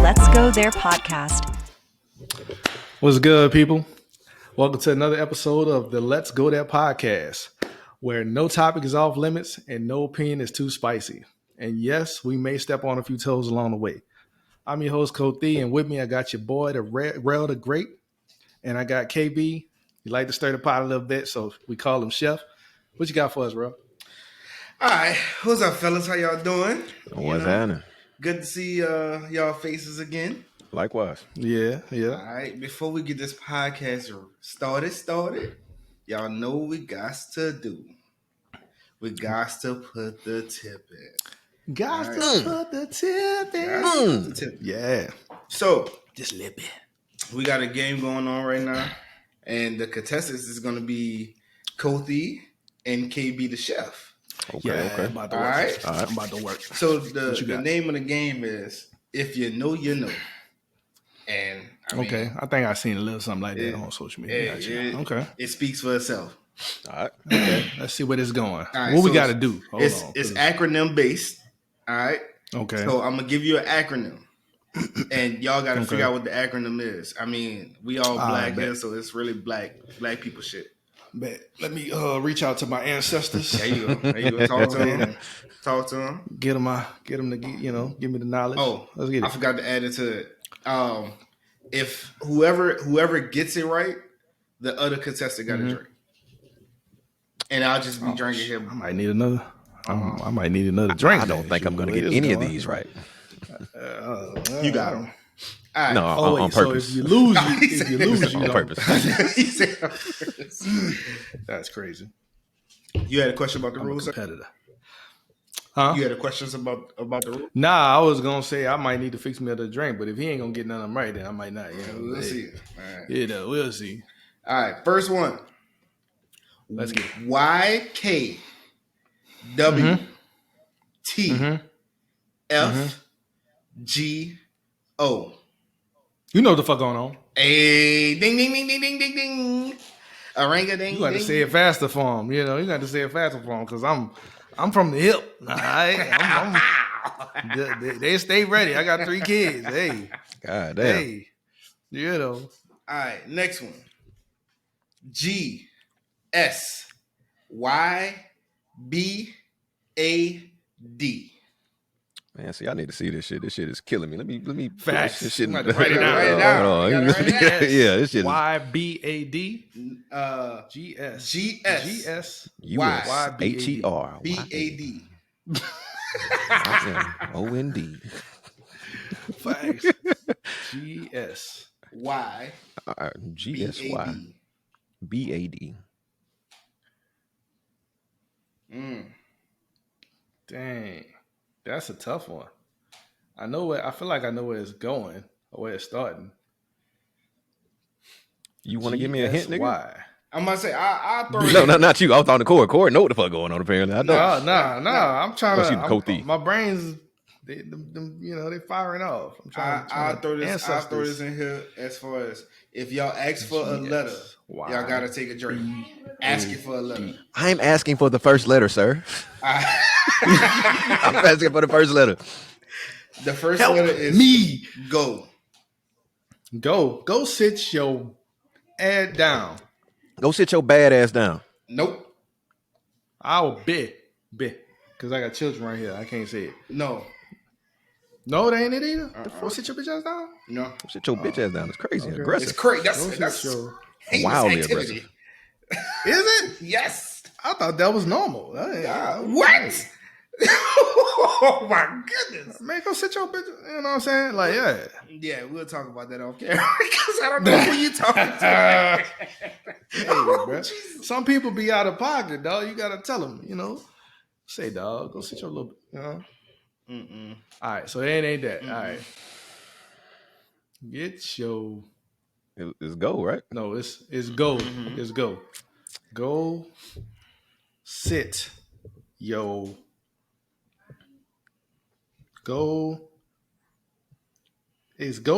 Let's Go There podcast. What's good, people? Welcome to another episode of the Let's Go There podcast, where no topic is off limits and no opinion is too spicy. And yes, we may step on a few toes along the way. I'm your host, Coach D, and with me, I got your boy, the Rail the Great, and I got KB. He like to stir the pot a little bit, so we call him Chef. What you got for us, bro? All right, what's up, fellas? How y'all doing? What's happening? Good to see y'all faces again. Likewise. Yeah. All right, before we get this podcast started, y'all know what we got to do. We got to put the tip in. Got to put the tip in. Yeah. So, Just a little bit. we got a game going on right now, and the contestants is going to be Kothi and KB the chef. Okay. I'm about to work. All right. I'm about to work. So the name of the game is If You Know, You Know. And I mean, Okay, I think I've seen a little something like that on social media. Okay. It speaks for itself. All right. Okay, let's see where this is going. All right, What we so got to do? It's acronym based. All right. Okay. So I'm gonna give you an acronym, and y'all got to figure out what the acronym is. I mean, we all black here, so it's really black people shit. Bet. Let me reach out to my ancestors. There you go. Talk to them. Get them to give me the knowledge. Oh, let's get it. I forgot to add it to it. If whoever gets it right, the other contestant got a drink, and I'll just be drinking him. I might need another. I might need another drink. I don't think I'm going to get any of these right. You got them. All right. No, on purpose. So if you lose, you on don't. purpose. He said on purpose. That's crazy. You had a question about the I'm a rules? competitor. Huh? You had a questions about the rules? Nah, I was gonna say I might need to fix me another drink, but if he ain't gonna get none of them right, then I might not. We'll see. All right. We'll see. All right. First one. Let's get it. YKWT FGO. You know what the fuck going on. Hey, ding, ding, ding, ding, ding, ding, ding. A ring a ding. You got to say it faster for him. You got to say it faster for him because I'm from the hip. All right? They stay ready. I got 3 kids. Hey. God damn. Hey. All right, next one. GSYBAD. Man, see, I need to see this shit. This shit is killing me. Let me Facts. This shit. Write it down. Write it down. Hold on. You gotta write it down. Yeah, this shit is YBAD. GS. USHER OND. Facts. GS. GSY BAD. Dang. That's a tough one. I feel like I know where it's going or where it's starting. You want to give me a hint, nigga? Why? I'm about to say, I'll throw it. No, not you. I was on the Corey. Corey know what the fuck going on, apparently. I don't. No. I'm trying What's you, Kothi? My brains, they firing off. I'll throw this in here as far as if y'all ask for a letter, y'all gotta take a drink. Asking for a letter. I'm asking for the first letter, sir. I'm asking for the first letter. The first letter is me. Go. Go sit your ass down. Go sit your bad ass down. Nope. I'll bet. Because I got children right here. I can't say it. No, it ain't it either. Go sit your bitch ass down. no. Go sit your bitch ass down. It's crazy. Okay. Aggressive. It's crazy. Go That's sit your... heinous wildly activity. aggressive. Is it? Yes. I thought that was normal. What? Oh my goodness. Man, go sit your bitch. You know what I'm saying? Like, yeah. Yeah, we'll talk about that off camera because I don't know who you talking to. Hey, bro. Some people be out of pocket, dog. You gotta tell them, Say, dog, go sit your little, Mm-mm. All right, so it ain't that. All right. Get your... It's go, right? No, it's go. It's go. Go sit yo. Go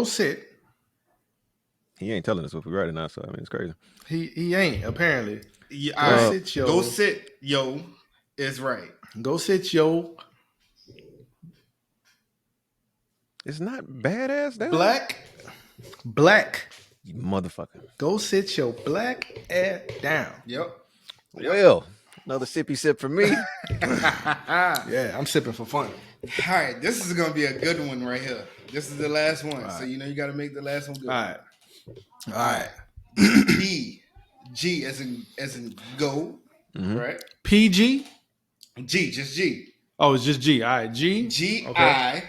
sit. He ain't telling us if we right or not, so I mean it's crazy. He ain't apparently. Yeah, sit yo. Go sit yo is right. Go sit yo. It's not badass down. Black. You motherfucker. Go sit your black ass down. Yep. Well, another sippy sip for me. Yeah, I'm sipping for fun. All right, this is gonna be a good one right here. This is the last one, so you got to make the last one good. All right. G as in go, right? PG. G, just G. Oh, it's just G. All right, G. G Okay.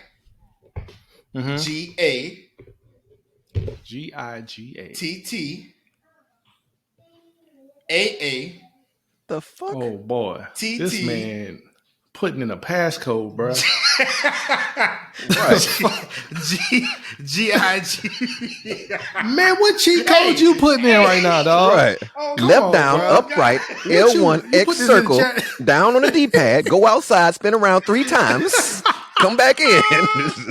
I G A G-I-G-A. T T A The fuck? Oh boy, T this T. man putting in a passcode, bro. G I G. Man, what cheat code you putting in right now, dog? Right. Oh, Left on, down, bro. upright, you L1, put X this in circle, chat? down on the D-pad, go outside, spin around 3 times, come back in.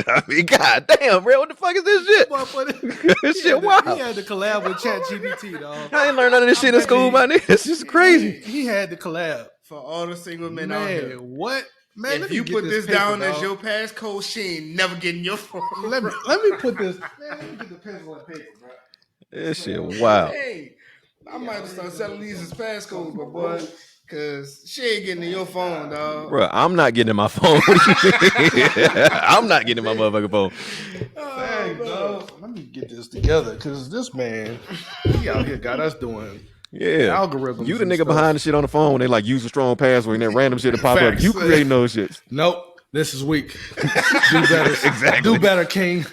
I mean, god damn, bro, what the fuck is this shit? Boy, but This he shit had to- wild. He had to collab with ChatGPT, dog. I ain't learned none of this shit in school, my nigga. It's just crazy. He had to collab. For all the single men out Man, here. what? Man, let If me you get put this paper, down dog. as your passcode, she ain't never getting your phone. Let me put this. Man, let me get the pencil and paper, bro. This shit wild. Hey, I might have to start selling these as passcodes, my boy, because she ain't getting in your phone, dog. Bro, I'm not getting in my phone. What do you mean? I'm not getting in my motherfucking phone. Dang, dog. Let me get this together, because this man, he out here got us doing Yeah. algorithms. You the and nigga stuff. behind the shit on the phone when they like use a strong password and that random shit to pop up. Facts. You creating those shits. Nope. This is weak. Do better. Exactly. Do better, King.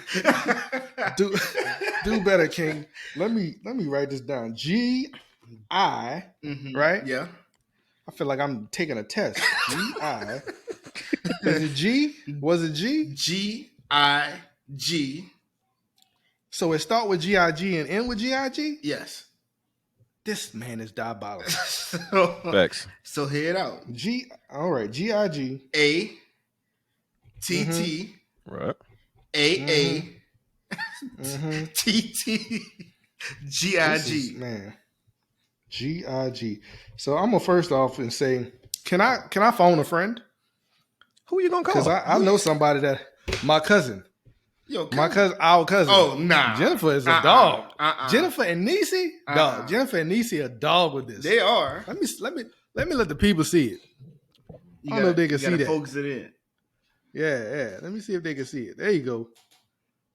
Do better, King. Let me write this down. G-I, right? Yeah. I feel like I'm taking a test. G-I. Is it G? Was it G? G-I-G. So it start with G-I-G and end with G-I-G? Yes. This man is diabolical. Facts. So hear it out. All right, G-I-G. A T T Right. A T T G I This is- G. Man. G-I-G. So I'm going to first off and say, can I phone a friend? Who you gonna Because call? I know somebody that, my cousin. Yo, Our cousin. Oh, nah. Jennifer is a dog. Jennifer. Jennifer and Niecy, dog. Jennifer and Niecy a dog with this. They are. Let me let the people see it. I don't know if they can see that. Focus it in. Yeah. Let me see if they can see it. There you go.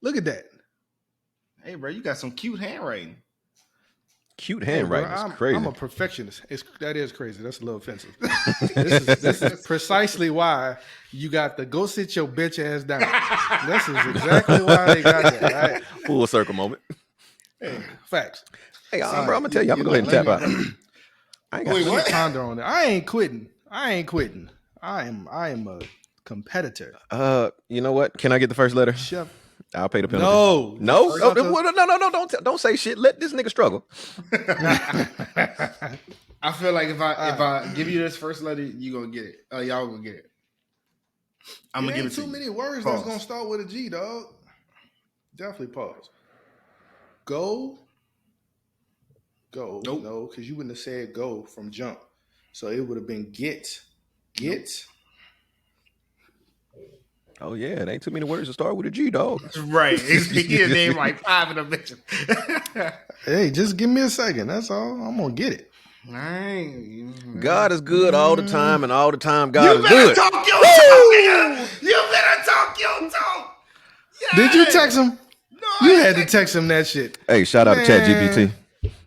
Look at that. Hey, bro, you got some cute handwriting. Cute Hey, bro, handwriting is crazy. I'm a perfectionist. That is crazy. That's a little offensive. this is precisely why you got to go sit your bitch ass down. This is exactly why they got that. Right? Full circle moment. Hey, facts. Hey, bro, I'm gonna tell you, I'm gonna go ahead and tap out. I ain't got Wait, shit. what? Ponder on that. I ain't quitting. I am a competitor. You know what? Can I get the first letter? Chef. I'll pay the penalty. No. No. Oh, no. Don't say shit. Let this nigga struggle. I feel like if I give you this first letter, you gonna get it. Y'all gonna get it. I'm gonna give it to too you. many words Pause. that's gonna start with a G, dog. Definitely pause. Go. Nope. No, because you wouldn't have said go from jump. So it would have been get. Oh yeah, it ain't too many words to start with a G, dog. Right. He named like 5 of them bitches. Hey, just give me a second. That's all. I'm gonna get it. God is good all the time, and all the time God You is better good. talk your talk, nigga. You better talk your talk. Did you text him? No, You I had to ain't text him that shit. Hey, shout out to ChatGPT.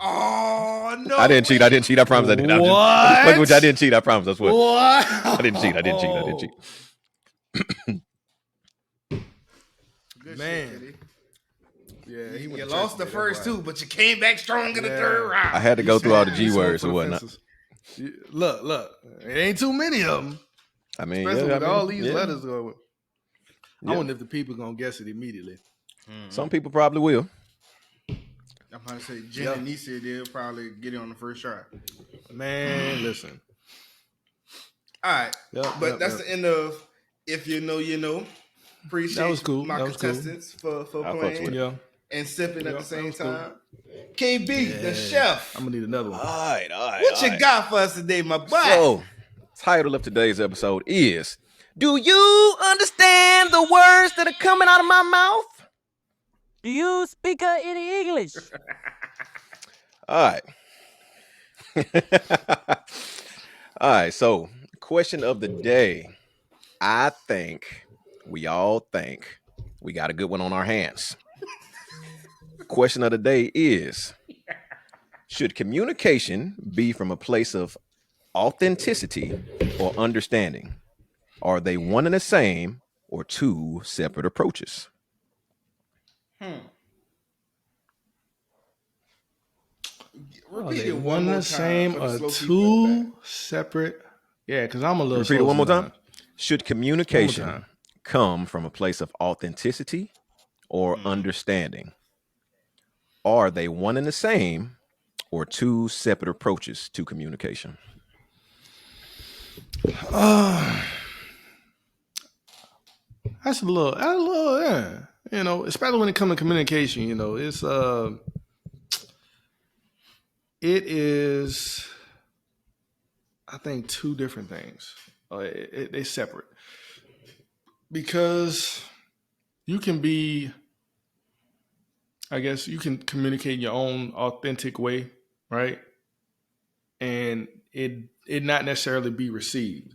Oh no! I didn't cheat. I promise I didn't. I'm just fucking with you. I didn't cheat. I promise. I swear. What? I didn't cheat. Good Man. shit, Kitty. Yeah, he You lost the first 2, but you came back strong in the third round. I had to go through all the G words and whatnot. Look, it ain't too many of them. I mean, Especially with all these yeah. letters going. I Yeah. wonder if the people gonna guess it immediately. Some people probably will. I'm about to say Jen and Nisa, they'll probably get it on the first try. Man, listen. All right, Yep, that's the end of If You Know, You Know. Appreciate That was cool. my That was cool. contestants for I fucks playing with it. Yeah, and sipping at the that same was cool. time. KB, the chef. I'm gonna need another one. All right. What you got for us today, my boy? So, title of today's episode is Do you understand the words that are coming out of my mouth? Do you speak any English? All right. All right. So, question of the day. I think we all think we got a good one on our hands. Question of the day is: should communication be from a place of authenticity or understanding? Are they one and the same or two separate approaches? Repeat they it one one more the time same for the or slow people in the back. two separate? Yeah, because I'm a little Repeat it slow one more time. sometimes. Should One more communication time. come from a place of authenticity or understanding? Are they one and the same or two separate approaches to communication? That's a little, yeah. Especially when it comes to communication, it is, I think, two different things. They separate because you can be, I guess, you can communicate in your own authentic way, right? And it not necessarily be received.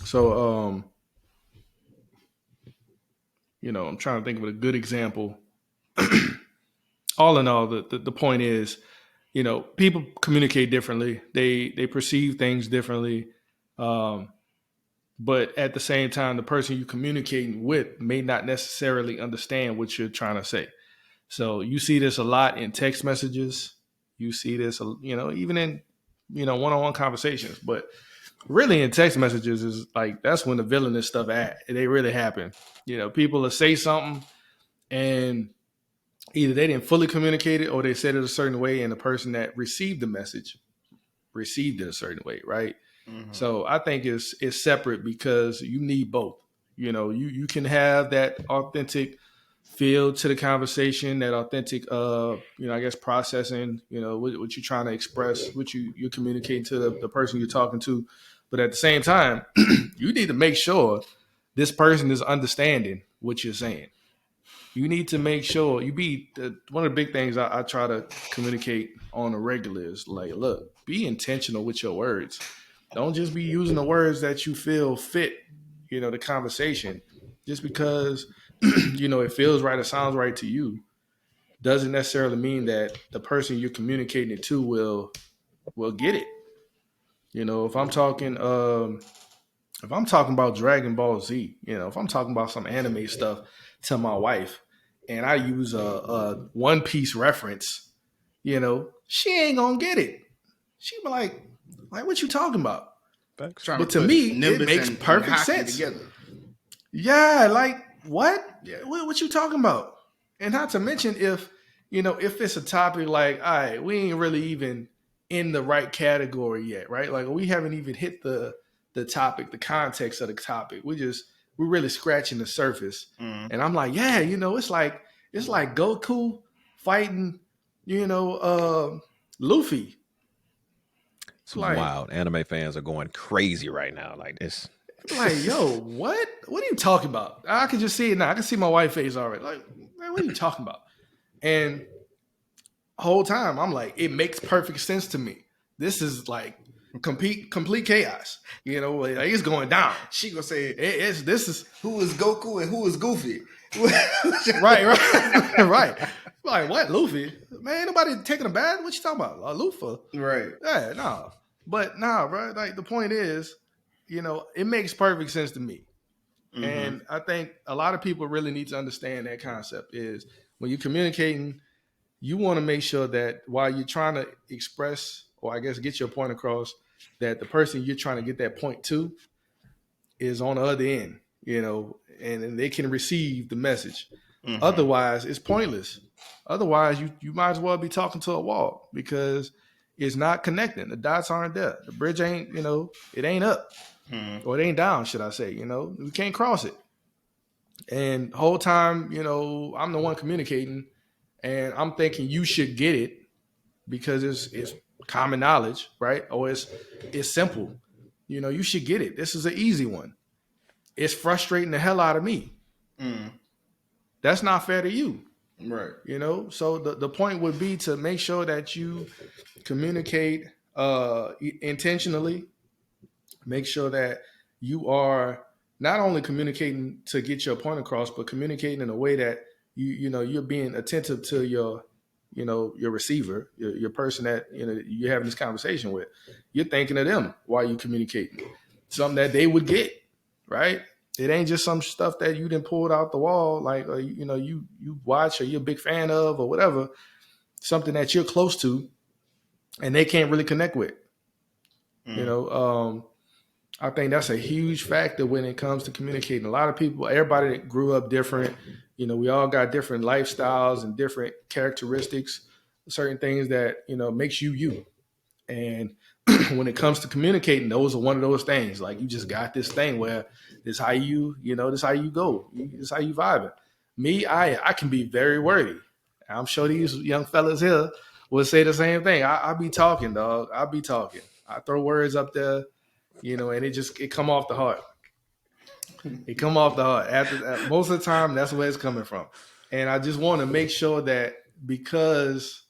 So, I'm trying to think of a good example. All in all, the point is, people communicate differently. They perceive things differently. Um, but at the same time, the person you're communicating with may not necessarily understand what you're trying to say. So you see this a lot in text messages. You see this, even in, one-on-one conversations. But really in text messages is like, that's when the villainous stuff, they really happen. People will say something and either they didn't fully communicate it or they said it a certain way and the person that received the message received it a certain way, right? So I think it's separate because you need both. You can have that authentic feel to the conversation, that authentic, I guess processing, what you're trying to express, what you're communicating to the person you're talking to. But at the same time, you need to make sure this person is understanding what you're saying. You need to make sure one of the big things I try to communicate on a regular is like, look, be intentional with your words. Don't just be using the words that you feel fit, the conversation. Just because, it feels right or sounds right to you doesn't necessarily mean that the person you're communicating it to will get it. If I'm talking about Dragon Ball Z, if I'm talking about some anime stuff to my wife and I use a One Piece reference, she ain't gonna get it. She be like what you talking about? Thanks. Trying But to to put me, Nimbus it makes and perfect Hockey sense. together. Yeah, like what? Yeah. What you talking about? And not to mention if it's a topic like, all right, we ain't really even in the right category yet, right? Like we haven't even hit the topic, the context of the topic. We're really scratching the surface. And I'm like, yeah, it's like Goku fighting, Luffy. It's Like, wild. Anime fans are going crazy right now. Like this. like, yo, what? What are you talking about? I can just see it now. I can see my white face already. Like, man, what are you talking about? And whole time I'm like, it makes perfect sense to me. This is like complete chaos. Like, it's going down. She gonna say, This is who is Goku and who is Goofy? right. Right. Like, what, Luffy? Man, ain't nobody taking a bath. What you talking about? Luffy? Right. Yeah, no. But nah, bro. Like the point is, it makes perfect sense to me. And I think a lot of people really need to understand that concept is when you're communicating, you want to make sure that while you're trying to express, or I guess get your point across, that the person you're trying to get that point to is on the other end, and they can receive the message. Otherwise, it's pointless. Otherwise, you might as well be talking to a wall because it's not connecting. The dots aren't there. The bridge ain't, it ain't up. Or it ain't down, should I say? We can't cross it. And the whole time, I'm the one communicating, and I'm thinking you should get it because it's common knowledge, right? Or it's simple. you should get it. This is an easy one. It's frustrating the hell out of me. That's not fair to you. Right. So the point would be to make sure that you communicate intentionally. Make sure that you are not only communicating to get your point across, but communicating in a way that you're being attentive to your receiver, your person that you're having this conversation with. You're thinking of them while you're communicating, something that they would get, right? It ain't just some stuff that you didn't pulled out the wall, like you watch or you're a big fan of or whatever. Something that you're close to, and they can't really connect with. I think that's a huge factor when it comes to communicating. A lot of people, everybody that grew up different, we all got different lifestyles and different characteristics, certain things that, makes you. And when it comes to communicating, those are one of those things. Like you just got this thing where this how this how you go. This how you vibing. Me, I can be very wordy. I'm sure these young fellas here will say the same thing. I be talking, dog. I be talking. I throw words up there. And it come off the heart. It come off the heart. After most of the time, that's where it's coming from. And I just want to make sure that because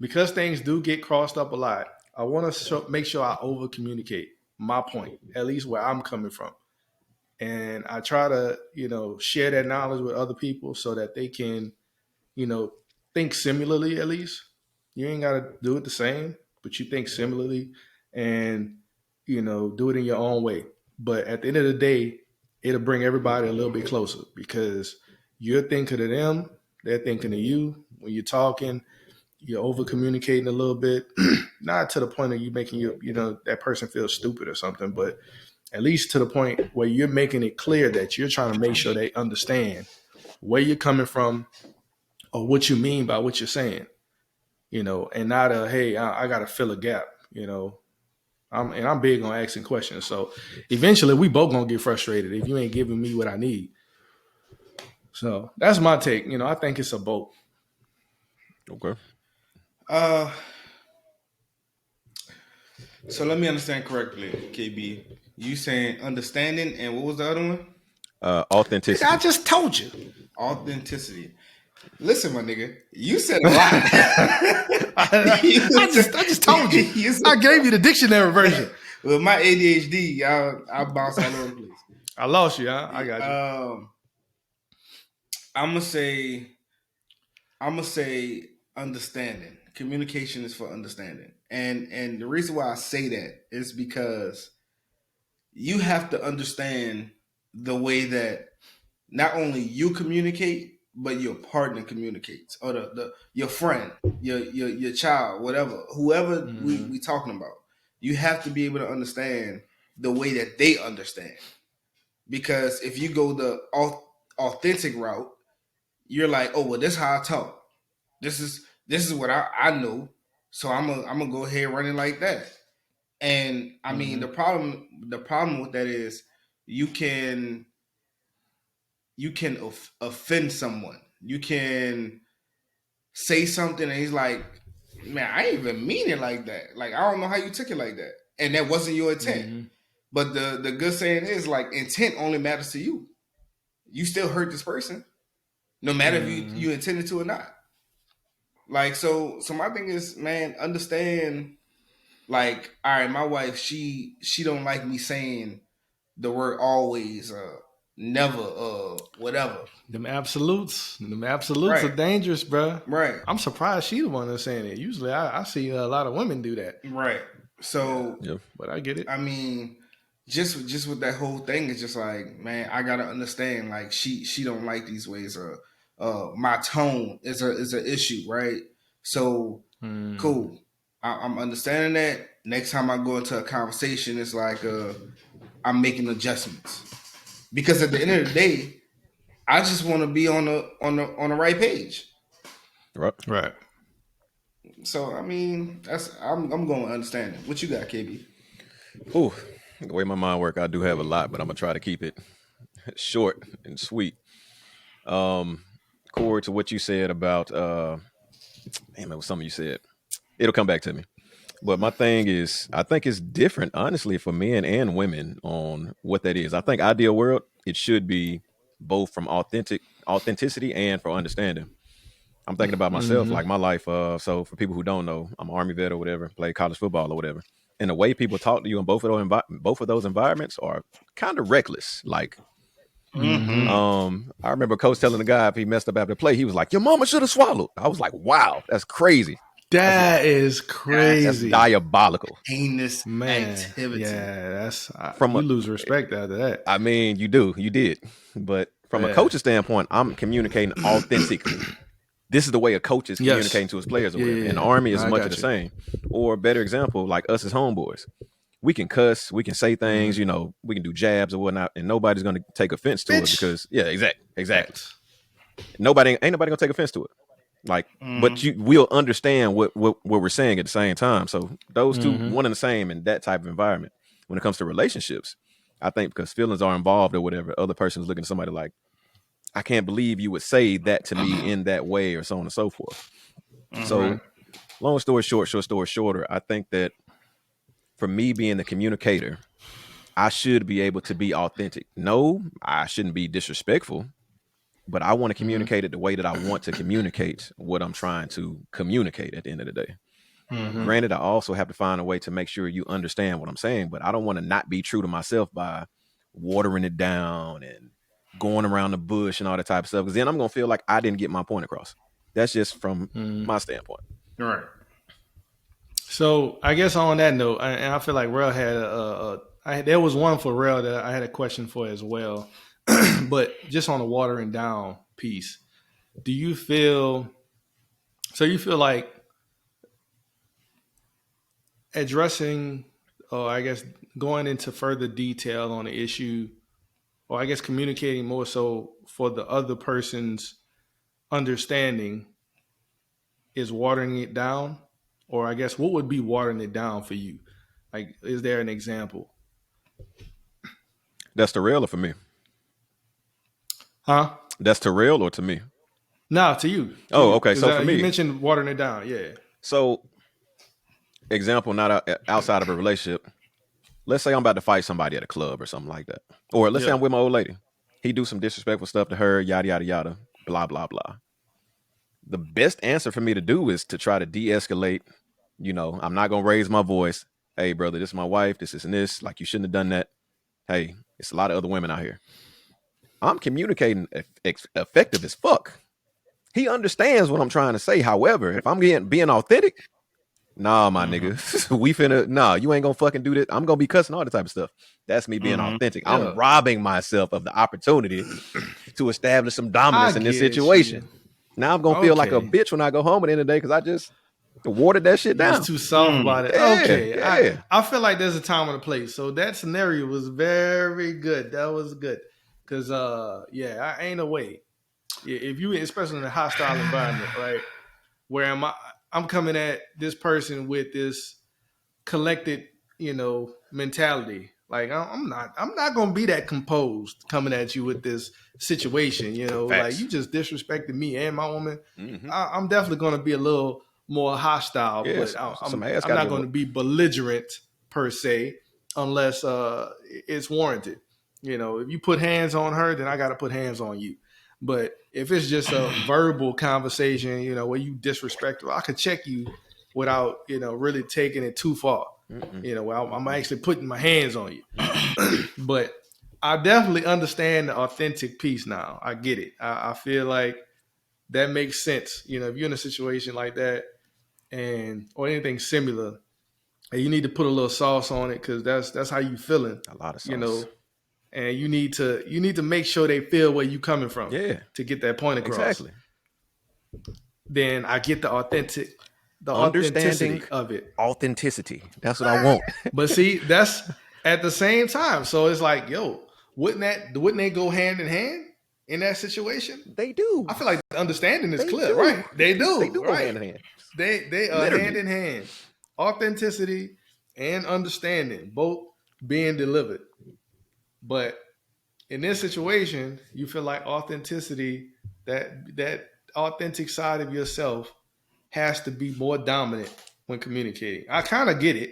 things do get crossed up a lot, I want to make sure I over communicate my point, at least where I'm coming from. And I try to, share that knowledge with other people so that they can, think similarly at least. You ain't got to do it the same, but you think similarly and do it in your own way. But at the end of the day, it'll bring everybody a little bit closer because you're thinking of them, they're thinking of you. When you're talking, you're over communicating a little bit, not to the point of you making that person feel stupid or something, but at least to the point where you're making it clear that you're trying to make sure they understand where you're coming from or what you mean by what you're saying, and not hey, I got to fill a gap, I'm big on asking questions. So eventually we both gonna get frustrated if you ain't giving me what I need. So that's my take. I think it's a both. Okay. So let me understand correctly, KB. You saying understanding and what was the other one? Authenticity. I just told you. Authenticity. Listen, my nigga, you said a lot. I just told you. I gave you the dictionary version. With my ADHD, I'll bounce all over the place. I lost you, huh? I got you. I'm gonna say understanding. Communication is for understanding. And the reason why I say that is because you have to understand the way that not only you communicate, but your partner communicates, or your friend, your child, whoever we talking about. You have to be able to understand the way that they understand. Because if you go the authentic route, you're like, oh well, this is how I talk. This is what I know. So I'm gonna go ahead running like that. And I mean the problem with that is you can offend someone. You can say something and he's like, man, I ain't even mean it like that. Like, I don't know how you took it like that. And that wasn't your intent. But the good saying is, like, intent only matters to you. You still hurt this person, no matter if you intended to or not. Like, so my thing is, man, understand, like, all right, my wife, she don't like me saying the word always, never, whatever. Them absolutes Right. are dangerous, bro. Right. I'm surprised she the one that's saying it. Usually I see a lot of women do that. Right. So, but I get it. I mean, just with that whole thing, it's just like, man, I gotta understand. Like, she don't like these ways. My tone is an issue, right? So, cool. I'm understanding that. Next time I go into a conversation, it's like I'm making adjustments, because at the end of the day, I just want to be on the right page. Right. So I mean, I'm going to understand it. What you got, KB? Ooh, the way my mind works, I do have a lot, but I'm gonna try to keep it short and sweet. Core to what you said about, it was something you said. It'll come back to me. But my thing is, I think it's different, honestly, for men and women on what that is. I think ideal world, it should be both from authenticity and for understanding. I'm thinking about myself, Mm-hmm. like my life. So for people who don't know, I'm an Army vet or whatever, played college football or whatever. And the way people talk to you in both of those environments are kind of reckless. Like, Mm-hmm. I remember coach telling the guy if he messed up after the play, he was like, "Your mama should have swallowed." I was like, "Wow, that's crazy. That's That is That's that's crazy, diabolical." heinous man. activity. Yeah, that's From you a, lose respect after that. I mean, you did, but from a Yeah. coach's standpoint, I'm communicating authentically. This is the way a coach is Yes. communicating to his players or Yeah, whatever. yeah, And the yeah. Army No, is I much of got the you. same. Or a better example, like us as homeboys, we can cuss, we can say things, Mm-hmm. we can do jabs or whatnot, and nobody's going to take offense to it Bitch. because, yeah, exactly. Facts. Ain't nobody gonna take offense to it. Like, but Mm-hmm. you will understand what we're saying at the same time. So those two, Mm-hmm. one and the same in that type of environment. When it comes to relationships, I think because feelings are involved or whatever, other person's looking at somebody like, I can't believe you would say that to me in that way, or so on and so forth. Mm-hmm. So, long story short, short story shorter, I think that for me being the communicator, I should be able to be authentic. No, I shouldn't be disrespectful, but I want to Mm-hmm. communicate it the way that I want to communicate what I'm trying to communicate at the end of the day. Mm-hmm. Granted, I also have to find a way to make sure you understand what I'm saying, but I don't want to not be true to myself by watering it down and going around the bush and all that type of stuff. Because then I'm gonna feel like I didn't get my point across. That's just from Mm-hmm. my standpoint. All right. So I guess on that note, and I feel like Rel had there was one for Rel that I had a question for as well, but just on the watering down piece, do you feel? So you feel like addressing, or I guess going into further detail on the issue, or I guess communicating more so for the other person's understanding is watering it down, or I guess what would be watering it down for you? Like, is there an example? That's the real or for me? Huh? That's to real or to me? No, to you, Oh, okay. because So for you me, mentioned watering it down. Yeah, so example, not outside of a relationship. Let's say I'm about to fight somebody at a club or something like that. Or let's say yeah. I'm with my old lady. He do some disrespectful stuff to her, yada, yada, yada, blah, blah, blah. The best answer for me to do is to try to de-escalate. I'm not going to raise my voice. Hey, brother, this is my wife. This and this. Like, you shouldn't have done that. Hey, it's a lot of other women out here. I'm communicating effective as fuck. He understands what I'm trying to say. However, if I'm being authentic, nah, my nigga, you ain't gonna fucking do this. I'm gonna be cussing all the type of stuff. That's me being Mm-hmm. authentic. I'm Yeah, robbing myself of the opportunity to establish some I dominance in this get you. situation. Now I'm gonna feel like a Okay, bitch when I go home at the end of the day because I just watered that shit you was down. too soft about it. Yeah, Okay, I yeah. I feel like there's a time and a place. So that scenario was very good. That was good because yeah, I ain't no way. If you, especially in a hostile environment, right, where I'm coming at this person with this collected, mentality. Like I'm not gonna be that composed coming at you with this situation. Like Facts. you just disrespected me and my woman. Hmm. I'm definitely gonna be a little more hostile, Yeah, but some ass I'm got to not get going to whooped. be belligerent per se, unless it's warranted. If you put hands on her, then I got to put hands on you. But if it's just a verbal conversation, where you disrespectful, I could check you without, really taking it too far. Mm-mm. Where I'm actually putting my hands on you. But I definitely understand the authentic piece now. I get it. I feel like that makes sense. If you're in a situation like that and or anything similar, and you need to put a little sauce on it because that's how you feeling, A lot of you sauce. know. And you need to make sure they feel where you coming from Yeah, to get that point across. exactly. Then I get the Understanding authenticity of it. authenticity. That's what I want. But see, that's at the same time. So it's like, yo, wouldn't they go hand in hand in that situation? They do. I feel like the understanding is They clear, do. right? They They do, do go right? hand in hand. They are hand Literally. in hand. Authenticity and understanding both being delivered. But in this situation, you feel like authenticity, that authentic side of yourself has to be more dominant when communicating. I kind of get it.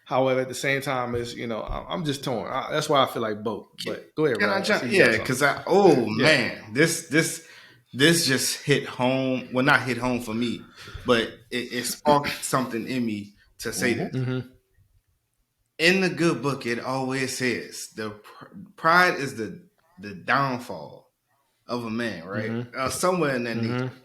However, at the same time, I'm just torn. That's why I feel like both. But go ahead, Can I Ryan. jump? See you got Yeah, something. because man, this just hit home. Well, not hit home for me, but it sparked something in me to say this. Mm-hmm. In the good book, it always says pride is the downfall of a man, right? Mm-hmm. Somewhere in that nature. Mm-hmm.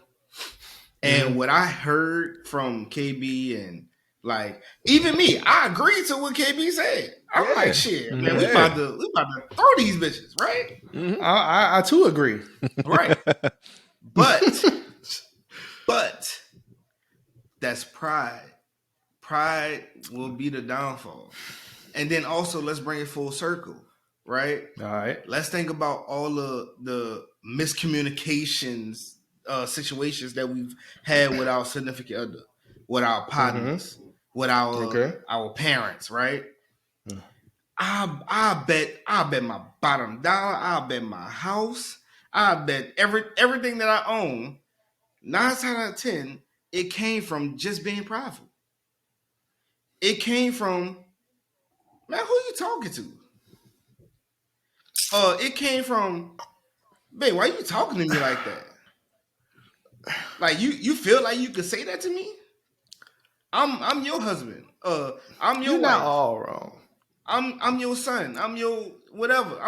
And what I heard from KB and like even me, I agreed to what KB said. I'm like, shit, man, we about to throw these bitches, right? Mm-hmm. I too agree. Right. But that's pride. Pride will be the downfall. And then also let's bring it full circle, right? All right. Let's think about all the miscommunications, situations that we've had with our significant other, with our partners, with our parents, right? I bet my bottom dollar, I bet my house, I bet everything that I own, 9 times out of 10, it came from just being prideful. It came from, man, who you talking to? It came from, babe, why you talking to me like that? Like you feel like you could say that to me? I'm your husband. I'm your You're wife. not all wrong. I'm your son. I'm your whatever.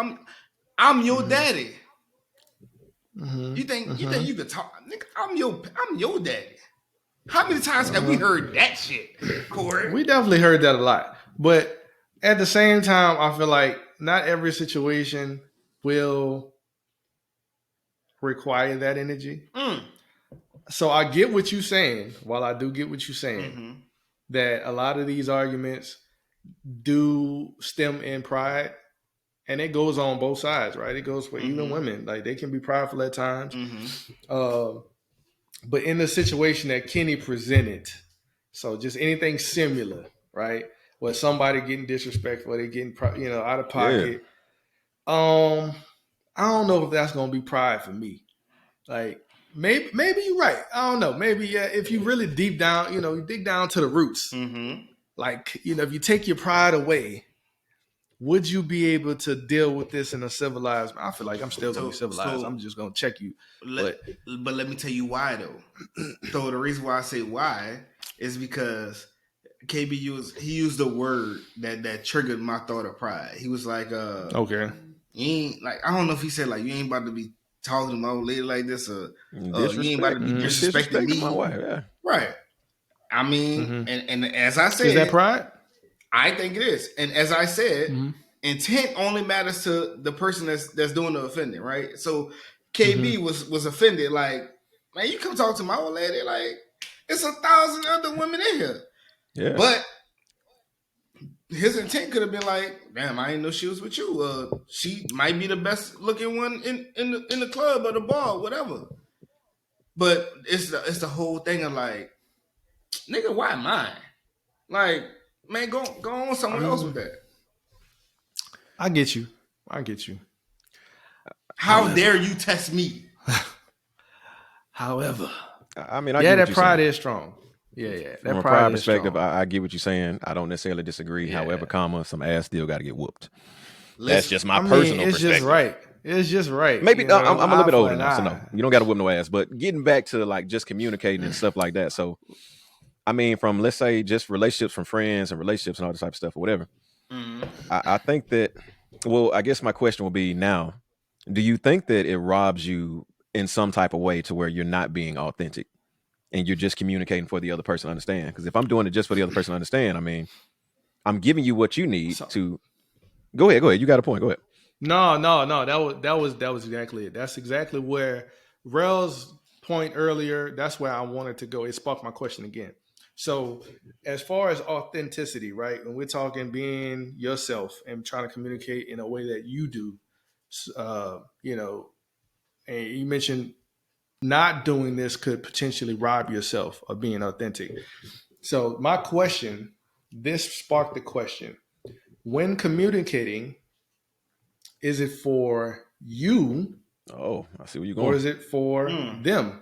I'm your daddy. Mm-hmm. You think you could talk? Nigga, I'm your daddy. How many times have we heard that shit, Corey? We definitely heard that a lot. But at the same time, I feel like not every situation will require that energy. So I get what you're saying. While I do get what you're saying, that a lot of these arguments do stem in pride, and it goes on both sides, right? It goes for even women. Like they can be prideful at times. But in the situation that Kenny presented, so just anything similar, right? Where somebody getting disrespectful, they getting out of pocket. I don't know if that's gonna be pride for me. Like maybe you're right. I don't know. Maybe if you really deep down, you dig down to the roots. Like if you take your pride away, would you be able to deal with this in a civilized? I feel like I'm still gonna be civilized. I'm just gonna check you. But let me tell you why though. So the reason why I say why is because KB used a word that triggered my thought of pride. He was like, okay, you ain't like, I don't know if he said like you ain't about to be talking to my old lady like this, or you ain't about to be disrespecting me. My wife, yeah. Right. I mean, and as I said, is that pride? I think it is. And as I said, intent only matters to the person that's doing the offending, right? So KB was offended, like, man, you come talk to my old lady, like, it's 1,000 other women in here. Yeah. But his intent could have been like, damn, I didn't know she was with you. She might be the best looking one in the club or the bar, whatever. But it's the whole thing of like, nigga, why mine? Like, man, go on somewhere else with that. I get you. How dare you test me? However, I mean, I get that what pride saying. is strong. Yeah. From a pride perspective, I get what you're saying. I don't necessarily disagree. Yeah. However, some ass still got to get whooped. That's just my personal it's perspective. It's just right. Maybe I'm a little bit older now, so no, eye. you don't got to whip no ass. But getting back to like just communicating and stuff like that. So, I mean, from let's say just relationships from friends and relationships and all this type of stuff or whatever. I think that. Well, I guess my question will be now: do you think that it robs you in some type of way to where you're not being authentic and you're just communicating for the other person to understand? Because if I'm doing it just for the other person to understand, I mean, I'm giving you what you need to. Go ahead. You got a point. Go ahead. No. That was exactly it. That's exactly where Rel's point earlier. That's where I wanted to go. It sparked my question again. So, as far as authenticity, right? When we're talking being yourself and trying to communicate in a way that you do, and you mentioned not doing this could potentially rob yourself of being authentic. So, my question, this sparked the question: when communicating, is it for you? Oh, I see where you're going. Or is it for them?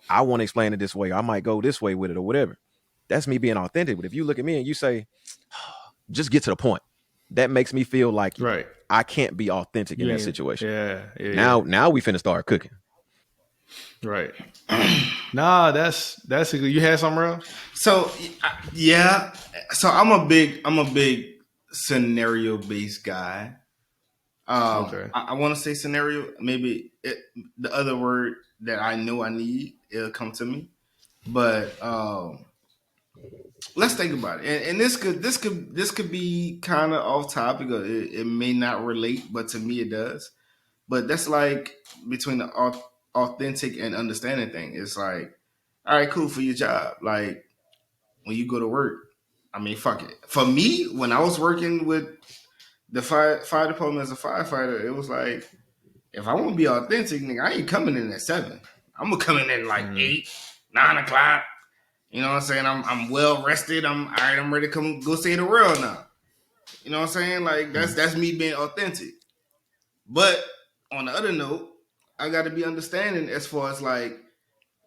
I want to explain it this way. I might go this way with it or whatever. That's me being authentic. But if you look at me and you say, just get to the point, that makes me feel like Right. I can't be authentic in You that ain't. situation. Yeah. Now we finna start cooking. Right. Nah, that's you had something real? So yeah, so I'm a big scenario based guy. Okay. I want to say scenario. Maybe the other word that I know I need, it'll come to me. But let's think about it. And this could be kind of off topic, or it may not relate, but to me it does. But that's like between the authentic and understanding thing. It's like, all right, cool for your job. Like when you go to work, I mean, fuck it. For me, when I was working with the fire department as a firefighter, it was like, if I want to be authentic, nigga, I ain't coming in at 7. I'm gonna come in at like 8, 9 o'clock. You know what I'm saying? I'm well rested. I'm all right. I'm ready to come go say the world now. You know what I'm saying? Like that's me being authentic. But on the other note, I got to be understanding as far as like,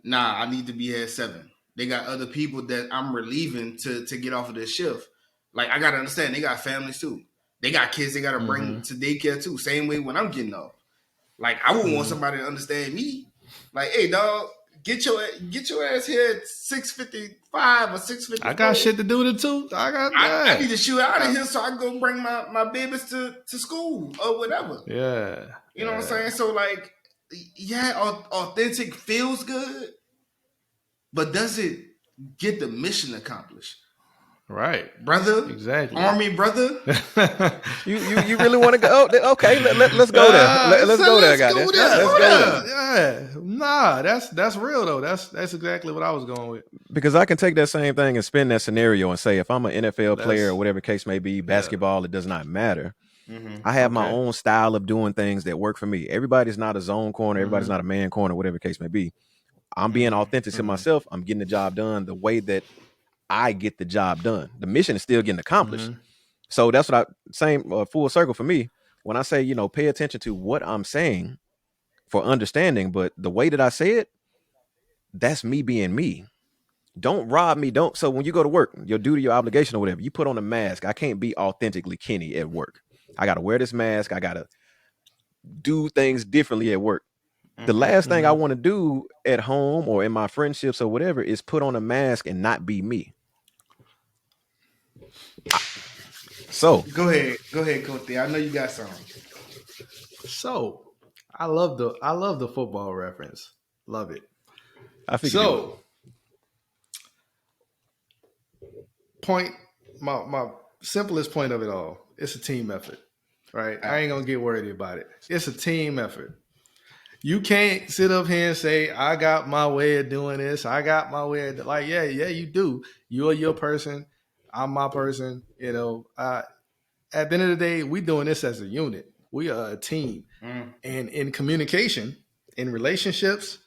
nah, I need to be here at 7. They got other people that I'm relieving to get off of this shift. Like I gotta understand, they got families too. They got kids they gotta bring to daycare too. Same way when I'm getting off. Like I would want somebody to understand me. Like, hey dog, get your ass here at 6:55 or 6:54. I got shit to do to too. I need to shoot out of here so I can go bring my babies to school or whatever. Yeah. You know what I'm saying? So like, yeah, authentic feels good, but does it get the mission accomplished? Right. Brother, Exactly. Army brother. You really want to go? Okay, let's go there. Let's go there, guys. Let's go there. Yeah. Nah, that's real though. That's exactly what I was going with. Because I can take that same thing and spin that scenario and say, if I'm an NFL player or whatever case may be, basketball, it does not matter. I have my own style of doing things that work for me. Everybody's not a zone corner. Everybody's not a man corner, whatever the case may be. I'm being authentic to myself. I'm getting the job done the way that I get the job done. The mission is still getting accomplished. So that's what full circle for me. When I say, pay attention to what I'm saying for understanding, but the way that I say it, that's me being me. Don't rob me. So when you go to work, your duty, your obligation or whatever, you put on a mask. I can't be authentically Kenny at work. I got to wear this mask. I got to do things differently at work. The last thing I want to do at home or in my friendships or whatever is put on a mask and not be me. So go ahead, Cote. I know you got something. So I love the football reference. Love it. I figured my simplest point of it all, it's a team effort, right? I ain't gonna get worried about it. It's a team effort. You can't sit up here and say, I got my way of doing this. I got my way of yeah, you do. You're your person. I'm my person. At the end of the day, we doing this as a unit. We are a team. And in communication, in relationships,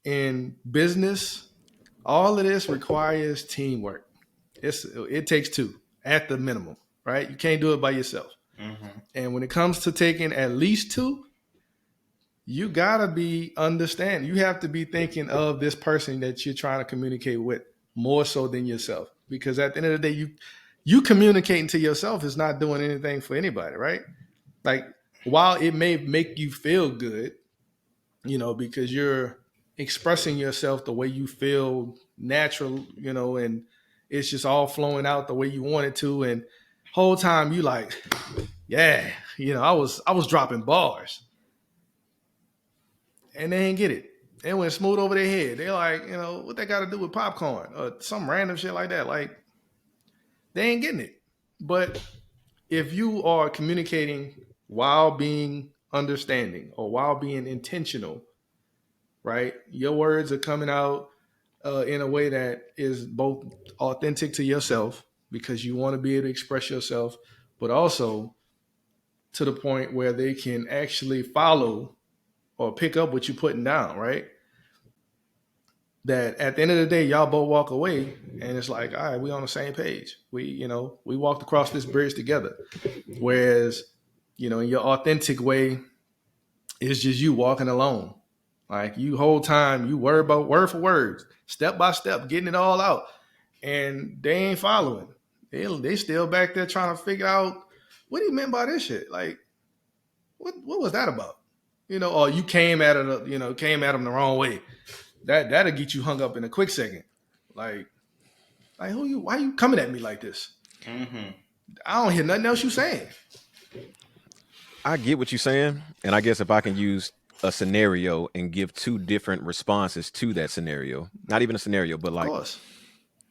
in business, all of this requires teamwork. It takes 2 at the minimum, right? You can't do it by yourself. And when it comes to taking at least 2, you gotta be understanding. You have to be thinking of this person that you're trying to communicate with more so than yourself. Because at the end of the day, you communicating to yourself is not doing anything for anybody, right? Like while it may make you feel good, because you're expressing yourself the way you feel natural, and it's just all flowing out the way you want it to. And whole time you like, yeah, I was dropping bars. And they ain't get it. It went smooth over their head. They're like, what they got to do with popcorn or some random shit like that. Like, they ain't getting it. But if you are communicating while being understanding or while being intentional, right? Your words are coming out in a way that is both authentic to yourself because you want to be able to express yourself, but also to the point where they can actually follow or pick up what you're putting down, right? That at the end of the day, y'all both walk away and it's like, all right, we on the same page. We walked across this bridge together. Whereas, in your authentic way, it's just you walking alone Like you whole time you worry about word for word, step by step, getting it all out, and they ain't following. They still back there trying to figure out what he meant by this shit. Like what was that about? Or you came at it, came at him the wrong way. That'll get you hung up in a quick second. Like why you coming at me like this? Mm-hmm. I don't hear nothing else you saying. I get what you're saying, and I guess if I can use a scenario and give two different responses to that scenario, not even a scenario, but Of like, course.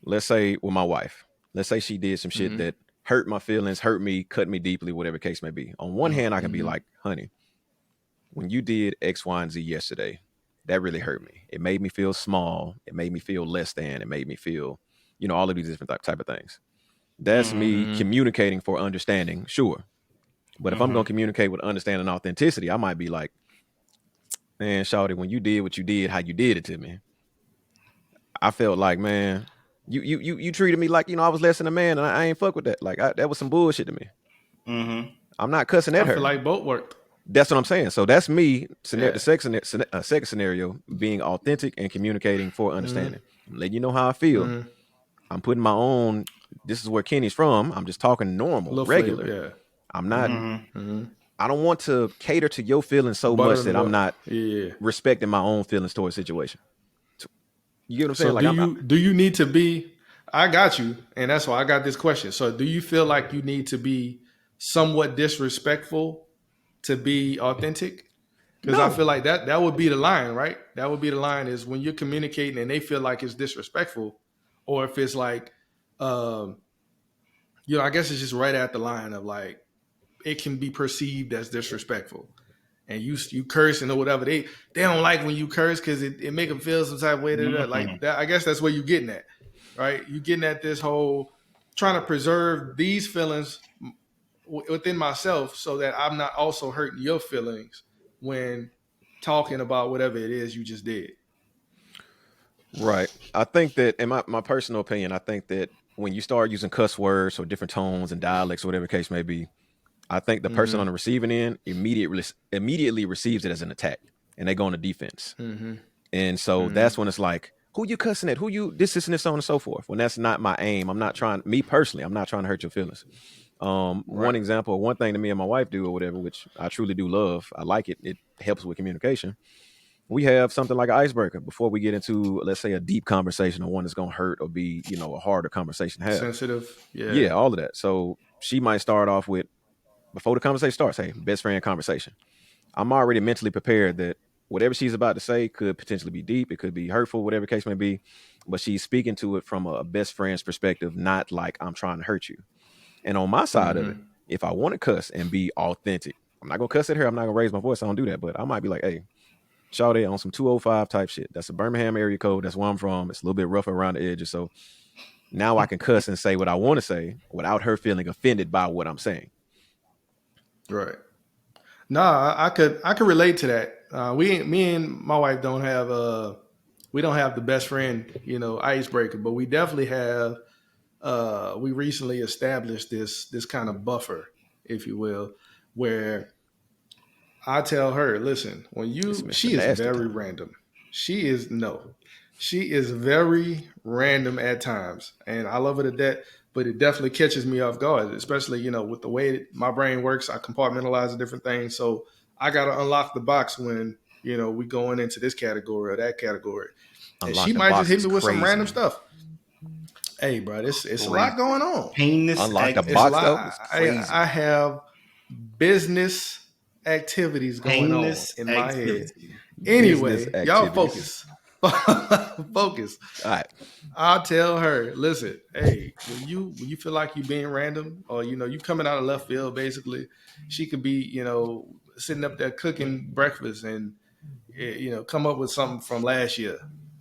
let's say with my wife, let's say she did some shit that hurt my feelings, hurt me, cut me deeply, whatever the case may be. On one hand, I can be like, honey, when you did X, Y, and Z yesterday, that really hurt me. It made me feel small. It made me feel less than. It made me feel, all of these different type of things. That's me communicating for understanding, sure. But if I'm going to communicate with understanding and authenticity, I might be like, man, shawty, when you did what you did, how you did it to me, I felt like, man, you treated me like, I was less than a man, and I ain't fuck with that. Like, that was some bullshit to me. Mm-hmm. I'm not cussing at I her. feel like both worked. That's what I'm saying. So that's me, Yeah. the second scenario, being authentic and communicating for understanding. I'm letting you know how I feel. I'm putting my own, this is where Kenny's from. I'm just talking normal, Little regular. flavor, yeah. I'm not, I don't want to cater to your feelings so much that I'm not respecting my own feelings towards the situation. You get what I'm saying? So Like, do you need to be? I got you, and that's why I got this question. So do you feel like you need to be somewhat disrespectful to be authentic? Because I no. feel like that would be the line, right? That would be the line is when you're communicating and they feel like it's disrespectful, or if it's like, I guess it's just right at the line of like it can be perceived as disrespectful. And you cursing or whatever, they don't like when you curse because it make them feel some type of way. Like that, I guess that's where you're getting at, right? You getting at this whole trying to preserve these feelings within myself so that I'm not also hurting your feelings when talking about whatever it is you just did. Right. I think that, in my personal opinion, I think that when you start using cuss words or different tones and dialects or whatever the case may be, I think the person on the receiving end immediately receives it as an attack, and they go on the defense. And so that's when it's like, who you cussing at? Who you this, and this, so on and so forth. When that's not my aim. I'm not trying, me personally, I'm not trying to hurt your feelings. One example, one thing that me and my wife do or whatever, which I truly do love, I like it. It helps with communication. We have something like an icebreaker before we get into, let's say, a deep conversation or one that's going to hurt or be, a harder conversation to have. Sensitive. Yeah, all of that. So she might start off with, before the conversation starts, hey, best friend conversation. I'm already mentally prepared that whatever she's about to say could potentially be deep. It could be hurtful, whatever the case may be. But she's speaking to it from a best friend's perspective, not like I'm trying to hurt you. And on my side of it, if I want to cuss and be authentic, I'm not going to cuss at her. I'm not going to raise my voice. I don't do that. But I might be like, hey, shawty, on some 205 type shit. That's a Birmingham area code. That's where I'm from. It's a little bit rougher around the edges. So now I can cuss and say what I want to say without her feeling offended by what I'm saying. Right. No, I could relate to that. Me and my wife don't have we don't have the best friend, icebreaker, but we definitely have. We recently established this kind of buffer, if you will, where I tell her, listen, she is very random. She is very random at times, and I love her to death. But it definitely catches me off guard, especially with the way my brain works. I compartmentalize different things, so I got to unlock the box when we going into this category or that category, and she might just hit me with some random stuff. Hey, bro, it's a lot going on. Unlock the box though. It's crazy. I have business activities going on in my head. Anyway, y'all focus. Focus. All right. I'll tell her, listen, hey, when you feel like you being random or you coming out of left field, basically, she could be, sitting up there cooking breakfast and come up with something from last year.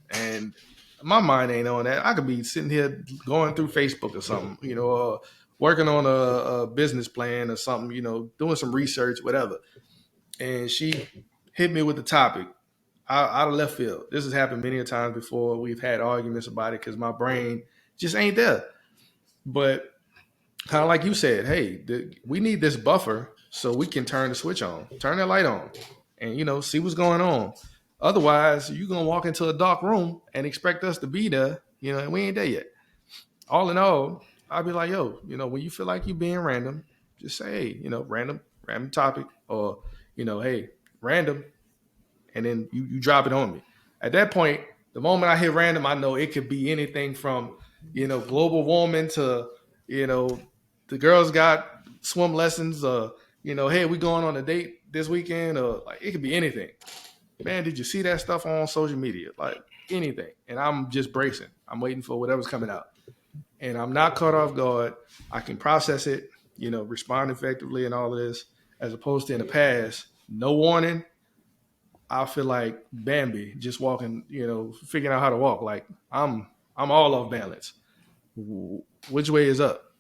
And my mind ain't on that. I could be sitting here going through Facebook or something, or working on a business plan or something, doing some research, whatever. And she hit me with the topic out of left field. This has happened many a times before. We've had arguments about it because my brain just ain't there. But kind of like you said, hey, we need this buffer so we can turn the switch on, turn the light on, and see what's going on. Otherwise, you're gonna walk into a dark room and expect us to be there, and we ain't there yet. All in all, I'll be like, yo, when you feel like you being random, just say, hey, random topic, or, hey, random, and then you drop it on me. At that point, the moment I hit random, I know it could be anything from, global warming to, the girls got swim lessons, or, hey, we going on a date this weekend, or like it could be anything. Man, did you see that stuff on social media? Like anything. And I'm just bracing. I'm waiting for whatever's coming out. And I'm not caught off guard. I can process it, respond effectively and all of this, as opposed to in the past, no warning. I feel like Bambi just walking, figuring out how to walk. Like I'm all off balance. Which way is up?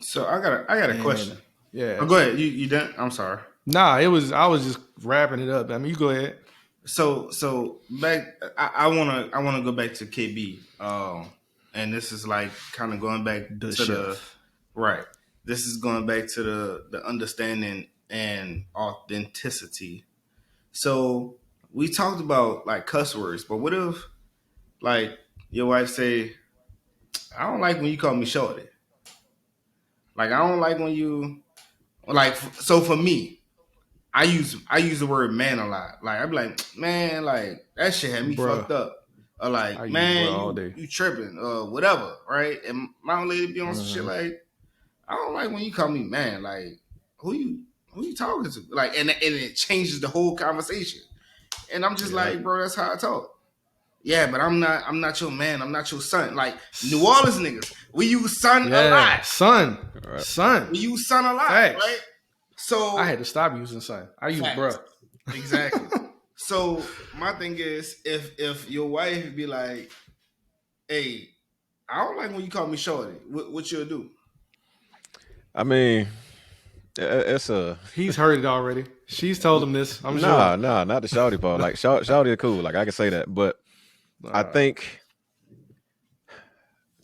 So I got a question. Yeah. Oh, go ahead. You done? I'm sorry. Nah, I was just wrapping it up. I mean, you go ahead. So back. I wanna go back to KB. And this is like kind of going back The to chef. the right. This is going back to the understanding and authenticity. So we talked about like cuss words, but what if like your wife say, "I don't like when you call me shorty." Like I don't like when you like. So for me, I use the word man a lot. Like I be like, man, like that shit had me Bruh. fucked up. Or like, I use man, bruh all day. you tripping, or whatever, right? And my old lady be on some shit like, I don't like when you call me man. Like, who you talking to? Like, and it changes the whole conversation. And I'm just like, bro, that's how I talk. Yeah, but I'm not your man. I'm not your son. Like New Orleans niggas, we use son a lot. Son. Right. Son. We use son a lot, Facts. right? So I had to stop using son. I use Facts. bruh. Exactly. So my thing is, if your wife be like, "Hey, I don't like when you call me shorty," what you'll do? I mean, it's a He's heard it already. She's told him this. I'm nah, sure. not the shawty part. Like shawty are cool. Like I can say that, but I think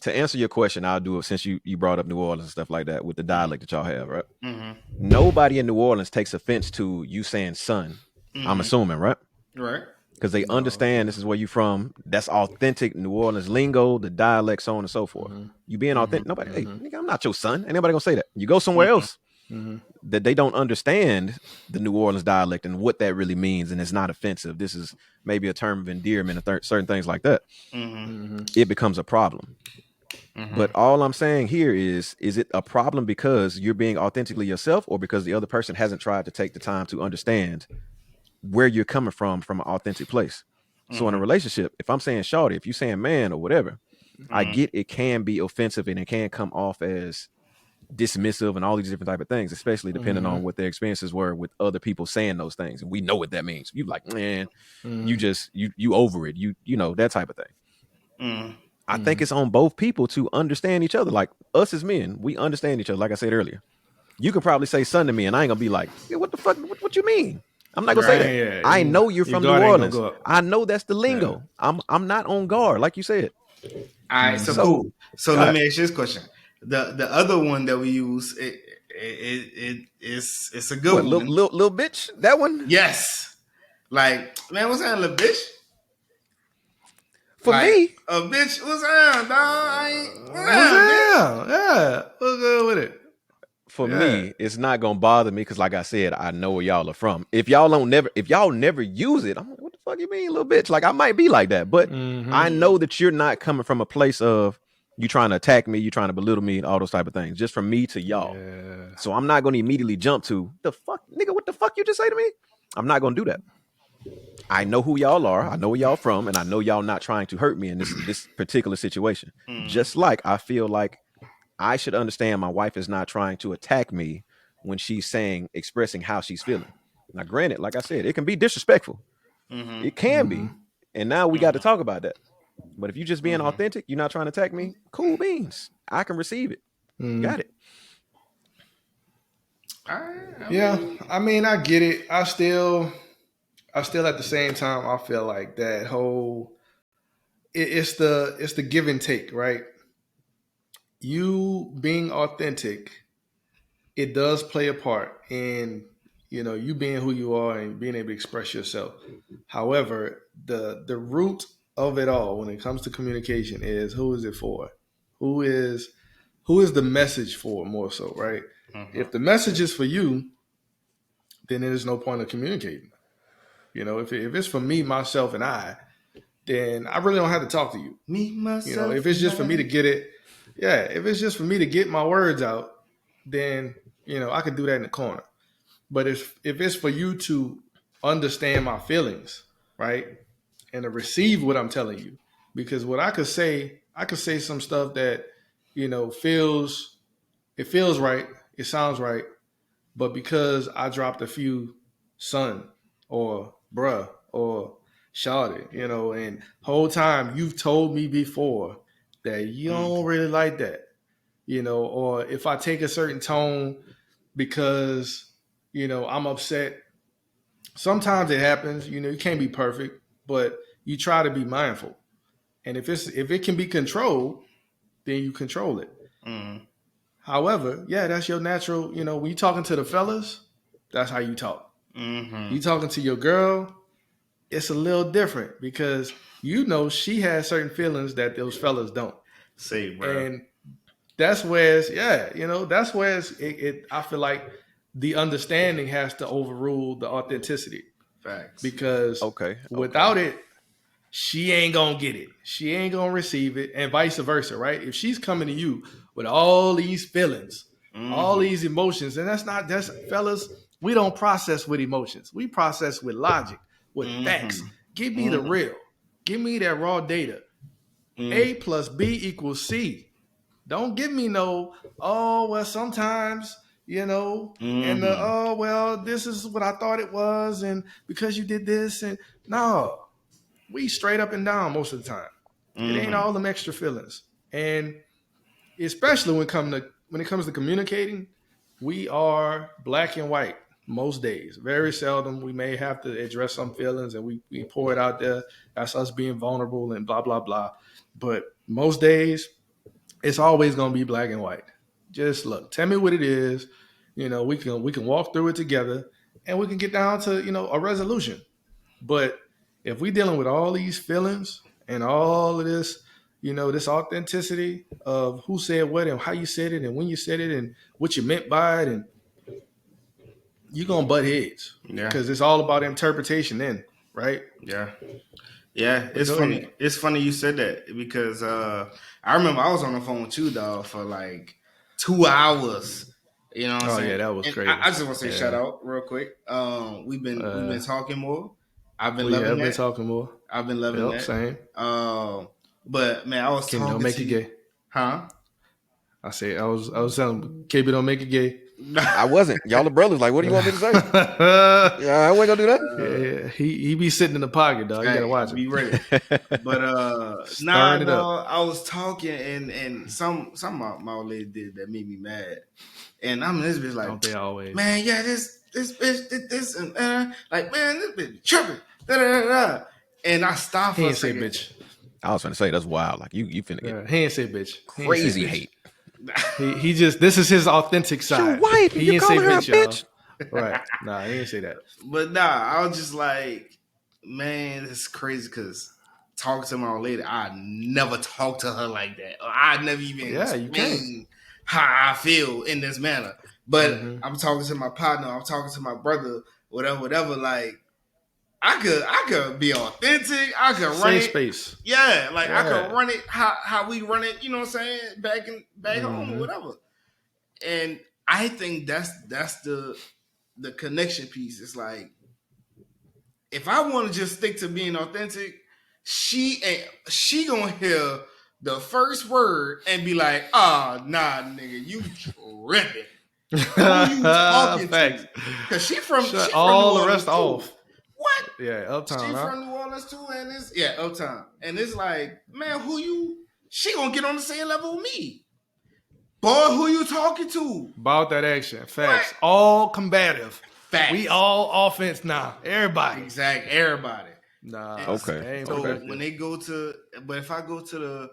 to answer your question, I'll do it since you brought up New Orleans and stuff like that with the dialect that y'all have, right? Mm-hmm. Nobody in New Orleans takes offense to you saying son. I'm assuming, right? Right. Because they understand this is where you from. That's authentic New Orleans lingo, the dialect, so on and so forth. You being authentic, nobody, hey, nigga, I'm not your son. Ain't nobody gonna say that. You go somewhere else that they don't understand the New Orleans dialect and what that really means, and it's not offensive. This is maybe a term of endearment and certain things like that. It becomes a problem. But all I'm saying here is it a problem because you're being authentically yourself, or because the other person hasn't tried to take the time to understand where you're coming from an authentic place? So in a relationship, if I'm saying shawty, if you're saying man or whatever, I get it can be offensive and it can come off as dismissive and all these different type of things, especially depending on what their experiences were with other people saying those things. And we know what that means. You like, man, you just you over it. You know, that type of thing. I think it's on both people to understand each other. Like us as men, we understand each other. Like I said earlier, you can probably say son to me and I ain't gonna be like, yeah, what the fuck? What you mean? I'm not gonna say that. Yeah, I know you're from New guard ain't gonna Orleans. go up. I know that's the lingo. I'm not on guard, like you said. All right. So So, cool. So go let ahead. me ask you this question. The other one that we use, it's a good What, one. little bitch? That one? Yes. Like, man, what's that, little bitch? For Like, me, a bitch, what's that, dog? I ain't. What's that? Yeah. What's good with it? for me, it's not gonna bother me because, like I said, I know where y'all are from. If y'all never use it, I'm like, what the fuck you mean, little bitch? Like I might be like that, but I know that you're not coming from a place of you trying to attack me, you trying to belittle me, all those type of things. Just from me to y'all. Yeah. So I'm not gonna immediately jump to the fuck, nigga. What the fuck you just say to me? I'm not gonna do that. I know who y'all are. I know where y'all from, and I know y'all not trying to hurt me in this particular situation. Just like I feel like I should understand my wife is not trying to attack me when she's expressing how she's feeling. Now, granted, like I said, it can be disrespectful. It can be. And now we got to talk about that. But if you're just being authentic, you're not trying to attack me, cool beans. I can receive it. Got it. I mean, I get it. I still at the same time, I feel like that whole it's the give and take, right? You being authentic, it does play a part in you being who you are and being able to express yourself. However, the root of it all when it comes to communication is who is it for? Who is the message for more so, right? If the message is for you, then there's no point of communicating. If it's for me, myself, and I, then I really don't have to talk to you. Me, myself. If it's just for me to get it, yeah, if it's just for me to get my words out, then I could do that in the corner. But if it's for you to understand my feelings, right, and to receive what I'm telling you, because what I could say some stuff that feels right, it sounds right, but because I dropped a few son or bruh or shawty, and whole time you've told me before that you don't really like that, or if I take a certain tone because, I'm upset. Sometimes it happens, you can't be perfect, but you try to be mindful. And if it can be controlled, then you control it. However, yeah, that's your natural, when you're talking to the fellas, that's how you talk. You talking to your girl, it's a little different because she has certain feelings that those fellas don't. Say, bro. And that's where I feel like the understanding has to overrule the authenticity. Facts. Because without it, she ain't gonna get it. She ain't gonna receive it, and vice versa, right? If she's coming to you with all these feelings, all these emotions, and that's fellas, we don't process with emotions. We process with logic, with facts. Give me the real. Give me that raw data. A plus B equals C. Don't give me no, oh, well, sometimes, and oh, well, this is what I thought it was, and because you did this, and no, we straight up and down most of the time. It ain't all them extra feelings. And especially when it comes to communicating, we are black and white most days. Very seldom we may have to address some feelings and we pour it out there. That's us being vulnerable and blah, blah, blah. But most days, it's always going to be black and white. Just look, tell me what it is. We can walk through it together and we can get down to, a resolution. But if we're dealing with all these feelings and all of this, this authenticity of who said what and how you said it and when you said it and what you meant by it, and you're going to butt heads. Yeah. Because it's all about interpretation then, right? Yeah. Yeah, it's funny. Ahead. It's funny you said that because I remember I was on the phone with you, dog, for like 2 hours. You know what I'm saying? Yeah, that was and crazy. I just want to say shout out real quick. We've been talking more. I've been loving that. Been talking more. I've been loving that. Same. But man, I was Kim talking don't make to it you. gay. Huh? I was telling KB don't make it gay. I wasn't. Y'all the brothers. Like, what do you want me to say? Yeah, I wasn't gonna do that. Yeah, he be sitting in the pocket, dog. You gotta watch Be him. ready. But Stirring it up. I was talking and some my old lady did that made me mad. And I'm this bitch like, Don't they always? Man, yeah, this bitch did this and like, man, this bitch tripping. Da, da, da, da. And I stopped for He a ain't say second. bitch. I was gonna say that's wild. Like you finna get He ain't say bitch. He ain't crazy say bitch. hate. He just this is his authentic side. Your wife, he you didn't call say her a bitch, y'all. bitch? Right? Nah, he didn't say that. But nah, I was just like, man, it's crazy because talking to my old lady, I never talked to her like that. I never even explained how I feel in this manner. But I'm talking to my partner, I'm talking to my brother, whatever. Like, I could be authentic. I could run it. Space. Yeah, like I could run it how we run it. You know what I'm saying? Back home or whatever. And I think that's the connection piece. It's like if I want to just stick to being authentic, she gonna hear the first word and be like, "Ah, nah, nigga, you tripping." Who you talking to? Because she from all New the Orleans rest too. off. What? Yeah, Uptown. She from New Orleans too, and it's Uptown, and it's like, man, who you? She gonna get on the same level with me, boy. Who you talking to? About that action, facts. What? All combative. Facts. We all offense now. Everybody. Exactly. Everybody. Nah. Okay. So when they go to, but if I go to the,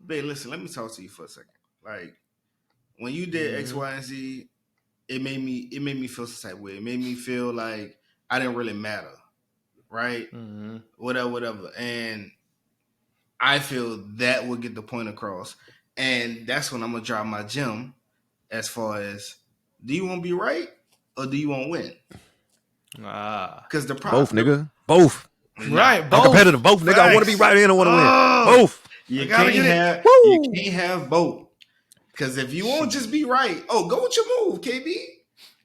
babe, listen, let me talk to you for a second. Like when you did X, Y, and Z, it made me feel some type of way. It made me feel like I didn't really matter, right? Mm-hmm. Whatever. And I feel that would get the point across. And that's when I'm gonna drop my gem as far as, do you want to be right or do you want to win? Because the Both, problem, nigga. Both. nah, Right, I'm both. competitive. Both, nigga. I want to be facts. right and I want to win. Oh, Both. I gotta get it. you Woo! can't have both. Because if you won't just be right, go with your move, KB.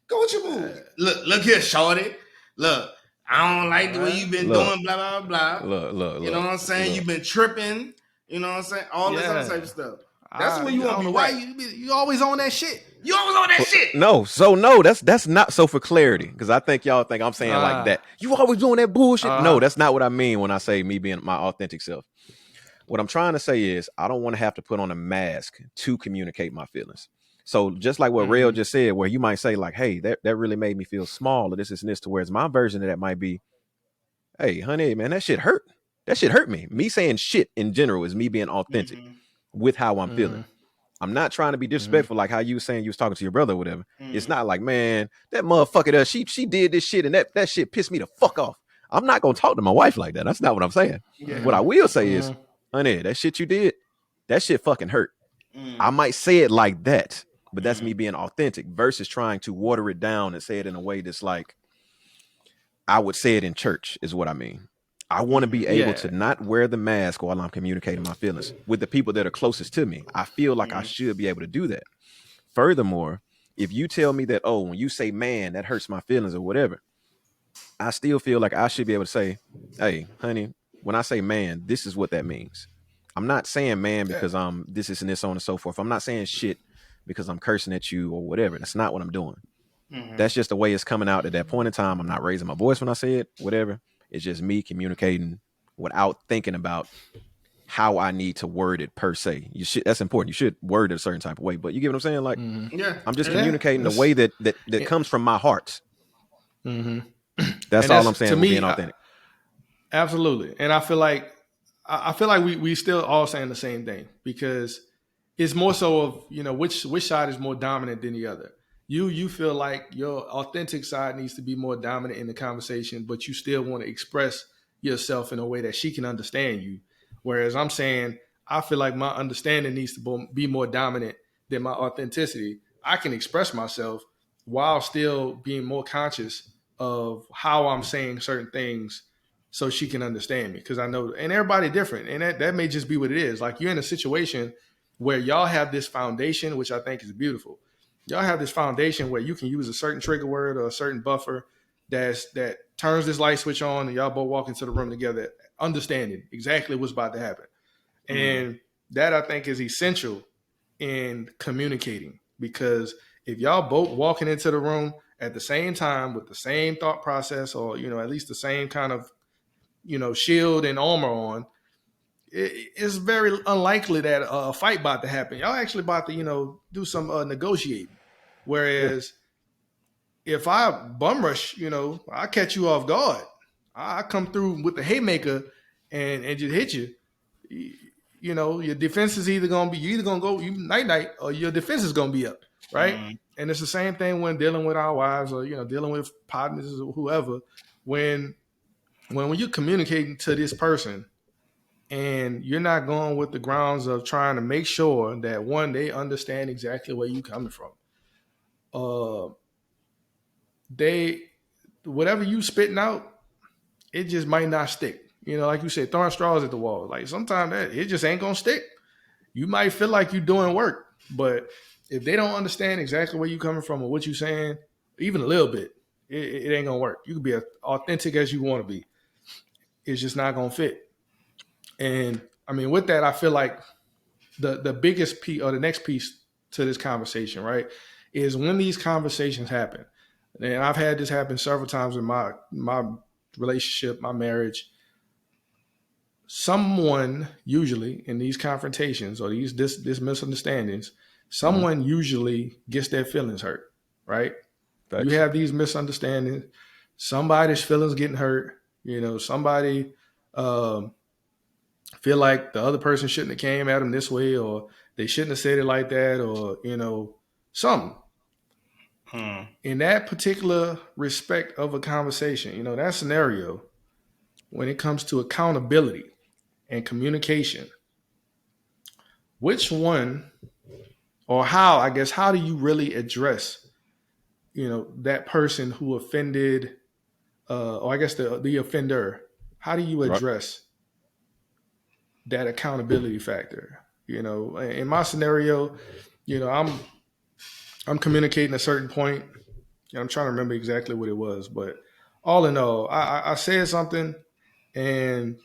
Go with your move. Look here, shorty. Look, I don't like the way you've been Look, doing, blah, blah, blah. You know what I'm saying? look. You've been tripping. You know what I'm saying? All this other type of stuff. That's when you I want don't to know be why right. you always on that shit. You always on that shit. No, that's not so for clarity, because I think y'all think I'm saying like that. You always doing that bullshit. No, that's not what I mean when I say me being my authentic self. What I'm trying to say is I don't want to have to put on a mask to communicate my feelings. So just like what Rail just said, where you might say like, hey, that really made me feel small, or this and this, to whereas my version of that might be, hey, honey, man, that shit hurt. That shit hurt me. Me saying shit in general is me being authentic with how I'm feeling. I'm not trying to be disrespectful, like how you was saying you was talking to your brother or whatever. It's not like, man, that motherfucker, she did this shit and that shit pissed me the fuck off. I'm not gonna talk to my wife like that. That's not what I'm saying. What I will say is, honey, that shit you did, that shit fucking hurt. I might say it like that, but that's me being authentic versus trying to water it down and say it in a way that's like I would say it in church, is what I mean. I want to be able to not wear the mask while I'm communicating my feelings with the people that are closest to me. I feel like I should be able to do that. Furthermore, if you tell me that, oh, when you say man, that hurts my feelings or whatever, I still feel like I should be able to say, hey, honey, when I say man, this is what that means. I'm not saying man because I'm this and this, on and so forth. I'm not saying shit because I'm cursing at you or whatever. That's not what I'm doing. That's just the way it's coming out at that point in time. I'm not raising my voice when I say it, whatever. It's just me communicating without thinking about how I need to word it per se. That's important. You should word it a certain type of way, but you get what I'm saying? Like, I'm just communicating the way that comes from my heart. That's all I'm saying. To me, being authentic. Absolutely. And I feel like we still all saying the same thing, because it's more so of, which side is more dominant than the other. You feel like your authentic side needs to be more dominant in the conversation, but you still want to express yourself in a way that she can understand you. Whereas I'm saying, I feel like my understanding needs to be more dominant than my authenticity. I can express myself while still being more conscious of how I'm saying certain things so she can understand me. Because I know, and everybody different. And that may just be what it is. Like, you're in a situation where y'all have this foundation, which I think is beautiful. Y'all have this foundation where you can use a certain trigger word or a certain buffer that turns this light switch on, and y'all both walk into the room together, understanding exactly what's about to happen. And that, I think, is essential in communicating, because if y'all both walking into the room at the same time with the same thought process, or, at least the same kind of, shield and armor on, it's very unlikely that a fight about to happen. Y'all actually about to, do some negotiating. Whereas if I bum rush, I catch you off guard. I come through with the haymaker and just hit you. Your defense is either gonna be, you either gonna go night or your defense is gonna be up, right? And it's the same thing when dealing with our wives, or dealing with partners or whoever. When you're communicating to this person, and you're not going with the grounds of trying to make sure that, one, they understand exactly where you're coming from. Whatever you spitting out, it just might not stick. Like you said, throwing straws at the wall. Like, sometimes it just ain't gonna stick. You might feel like you're doing work, but if they don't understand exactly where you're coming from or what you're saying, even a little bit, it ain't gonna work. You can be as authentic as you want to be. It's just not gonna fit. And I mean, with that, I feel like the biggest piece, or the next piece to this conversation, right, is when these conversations happen. And I've had this happen several times in my relationship, my marriage. Someone usually in these confrontations or this misunderstandings, someone usually gets their feelings hurt, right? Thanks. You have these misunderstandings. Somebody's feelings getting hurt. Somebody feel like the other person shouldn't have came at them this way, or they shouldn't have said it like that, or something. In that particular respect of a conversation, that scenario, when it comes to accountability and communication, which one or how, I guess, how do you really address, that person who offended, or I guess the offender? How do you Right. address that accountability factor? In my scenario, I'm communicating a certain point. I'm trying to remember exactly what it was, but all in all, I said something and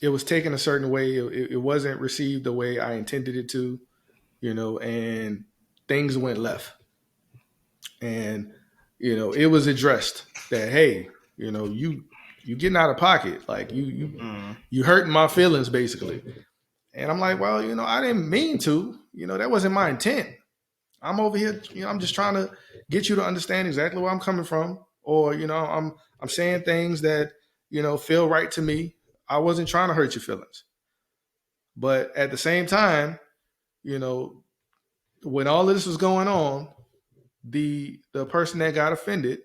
it was taken a certain way. It wasn't received the way I intended it to, and things went left. And it was addressed that, hey, you getting out of pocket, like you hurting my feelings basically. And I'm like, well, I didn't mean to. That wasn't my intent. I'm over here, I'm just trying to get you to understand exactly where I'm coming from, or I'm saying things that feel right to me. I wasn't trying to hurt your feelings, but at the same time, you know, when all of this was going on, the person that got offended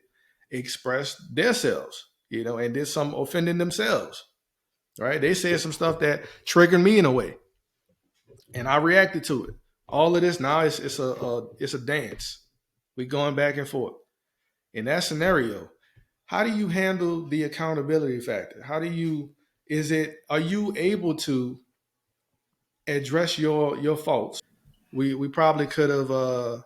expressed themselves, and did some offending themselves. Right? They said some stuff that triggered me in a way, and I reacted to it. All of this now it's a dance. We going back and forth. In that scenario, how do you handle the accountability factor? Are you able to address your faults? We probably could have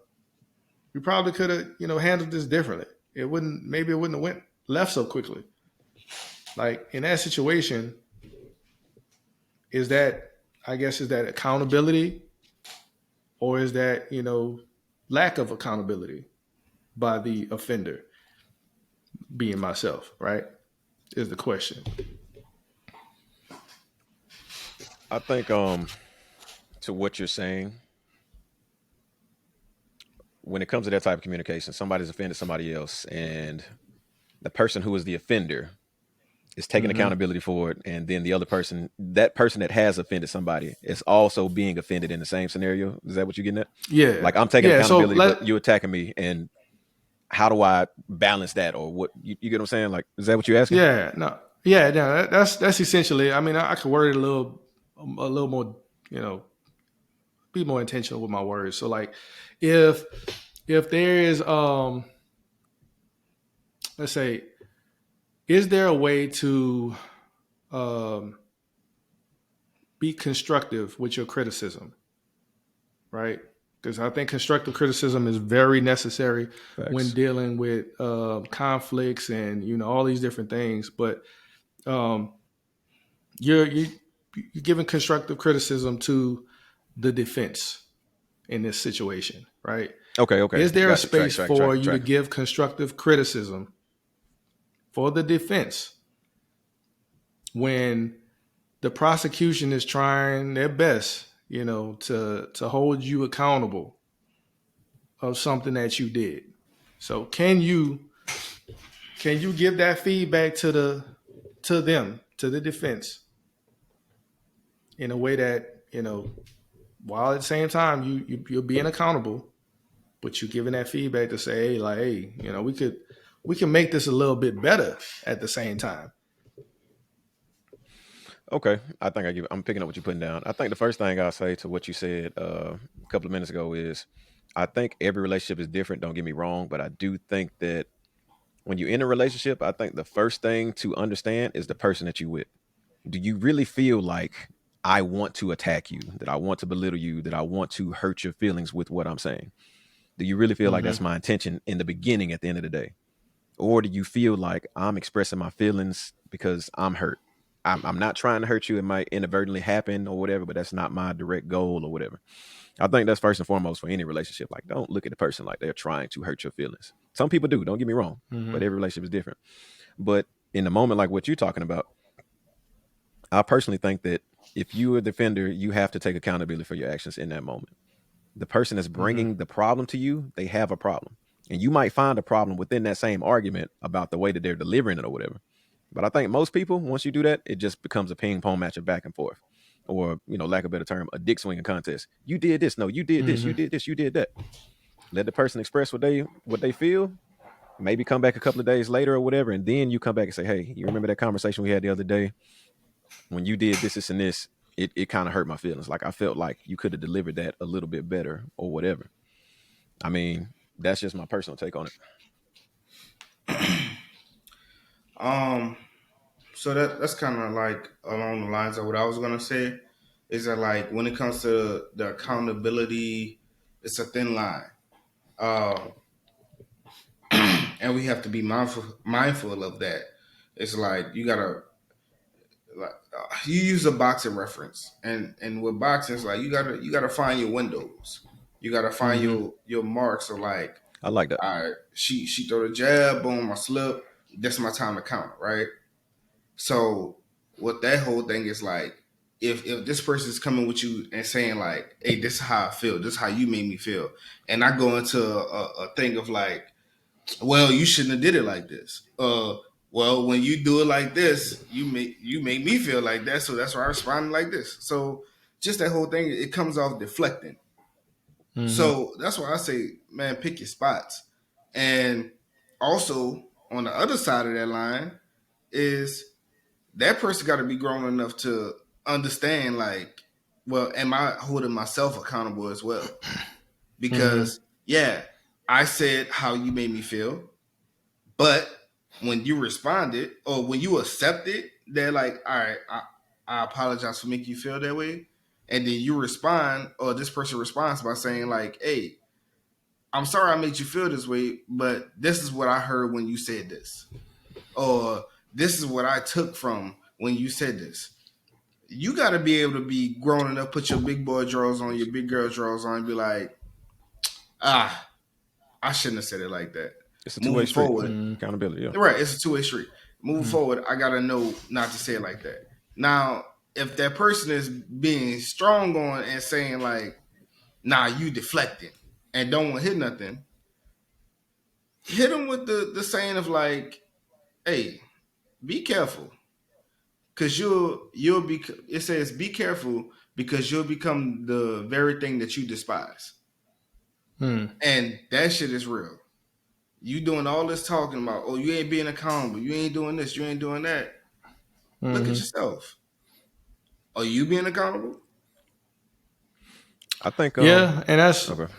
handled this differently. It wouldn't have went left so quickly. Like in that situation, is that is that accountability, or is that lack of accountability by the offender, being myself, right? Is the question. I think to what you're saying, when it comes to that type of communication, somebody's offended somebody else, and the person who is the offender is taking Mm-hmm. accountability for it, and then the other person, that person that has offended somebody, is also being offended in the same scenario. Is that what you're getting at? Yeah, Like, I'm taking yeah. So accountability, but you attacking me, and how do I balance that, or what? You get what I'm saying? Like, is that what you're asking? yeah, no, yeah, no. That's essentially. I mean, I could word it a little more, be more intentional with my words. So, like, if there is, let's say, is there a way to um, be constructive with your criticism, right? Because I think constructive criticism is very necessary when Facts. dealing with conflicts and all these different things. But um, you're giving constructive criticism to the defense in this situation, right? Okay. Is there a Got you. space for you to Tracking. give constructive criticism for the defense when the prosecution is trying their best, to hold you accountable of something that you did? So can you give that feedback to the defense, in a way that while at the same time you're being accountable, but you're giving that feedback to say, hey, like, hey, we can make this a little bit better at the same time. Okay, I think I'm picking up what you're putting down. I think the first thing I'll say to what you said a couple of minutes ago is, I think every relationship is different. Don't get me wrong, but I do think that when you're in a relationship, I think the first thing to understand is the person that you with. Do you really feel like I want to attack you, that I want to belittle you, that I want to hurt your feelings with what I'm saying? Do you really feel like that's Mm-hmm. my intention in the beginning, at the end of the day? Or do you feel like I'm expressing my feelings because I'm hurt? I'm not trying to hurt you. It might inadvertently happen or whatever, but that's not my direct goal or whatever. I think that's first and foremost for any relationship. Like, don't look at the person like they're trying to hurt your feelings. Some people do, don't get me wrong, but Mm-hmm. every relationship is different. But in the moment like what you're talking about, I personally think that if you are a defender, you have to take accountability for your actions in that moment. The person that's Mm-hmm. bringing the problem to you, they have a problem. And you might find a problem within that same argument about the way that they're delivering it or whatever. But I think most people, once you do that, it just becomes a ping pong match of back and forth. Or, lack of a better term, a dick swinging contest. You did this. No, you did this. Mm-hmm. You did this. You did that. let the person express what they feel. Maybe come back a couple of days later or whatever, and then you come back and say, "Hey, you remember that conversation we had the other day when you did this and this? It kind of hurt my feelings. Like I felt like you could have delivered that a little bit better or whatever." I mean, that's just my personal take on it. Um, so that's kind of like along the lines of what I was gonna say. Is that like when it comes to the accountability, it's a thin line. Um, and we have to be mindful of that. It's like you gotta like you use a boxing reference, and with boxing, it's like you gotta find your windows. You gotta find Mm-hmm. your marks. So like, I like that. all right, she throw the jab, boom, I slip. That's my time to count, right? So what that whole thing is like, if this person's coming with you and saying like, "Hey, this is how I feel. This is how you made me feel," and I go into a thing of like, "Well, you shouldn't have did it like this." Well, when you do it like this, you make me feel like that, so that's why I responded like this. So just that whole thing, it comes off deflecting. Mm-hmm. So that's why I say, man, pick your spots. And also on the other side of that line is that person got to be grown enough to understand, like, well, am I holding myself accountable as well? Mm-hmm. Because yeah, I said how you made me feel, but when you responded or when you accepted, they're like, all right, I apologize for making you feel that way. And then you respond, or this person responds by saying, like, hey, I'm sorry I made you feel this way, but this is what I heard when you said this. Or this is what I took from when you said this. You got to be able to be grown enough, put your big boy drawers on, your big girl drawers on, and be like, ah, I shouldn't have said it like that. It's a two-way Moving street. forward, Accountability. Yeah. right, it's a two-way street. Moving Mm-hmm. forward, I got to know not to say it like that. Now, if that person is being strong on and saying, like, nah, you deflecting and don't want to hit nothing, hit them with the saying of, like, hey, be careful. Because you'll be, it says, be careful because you'll become the very thing that you despise. Mm-hmm. And that shit is real. You doing all this talking about, oh, you ain't being accountable, you ain't doing this, you ain't doing that. Look at Mm-hmm. yourself. Are you being accountable? I think. Yeah, and that's Okay.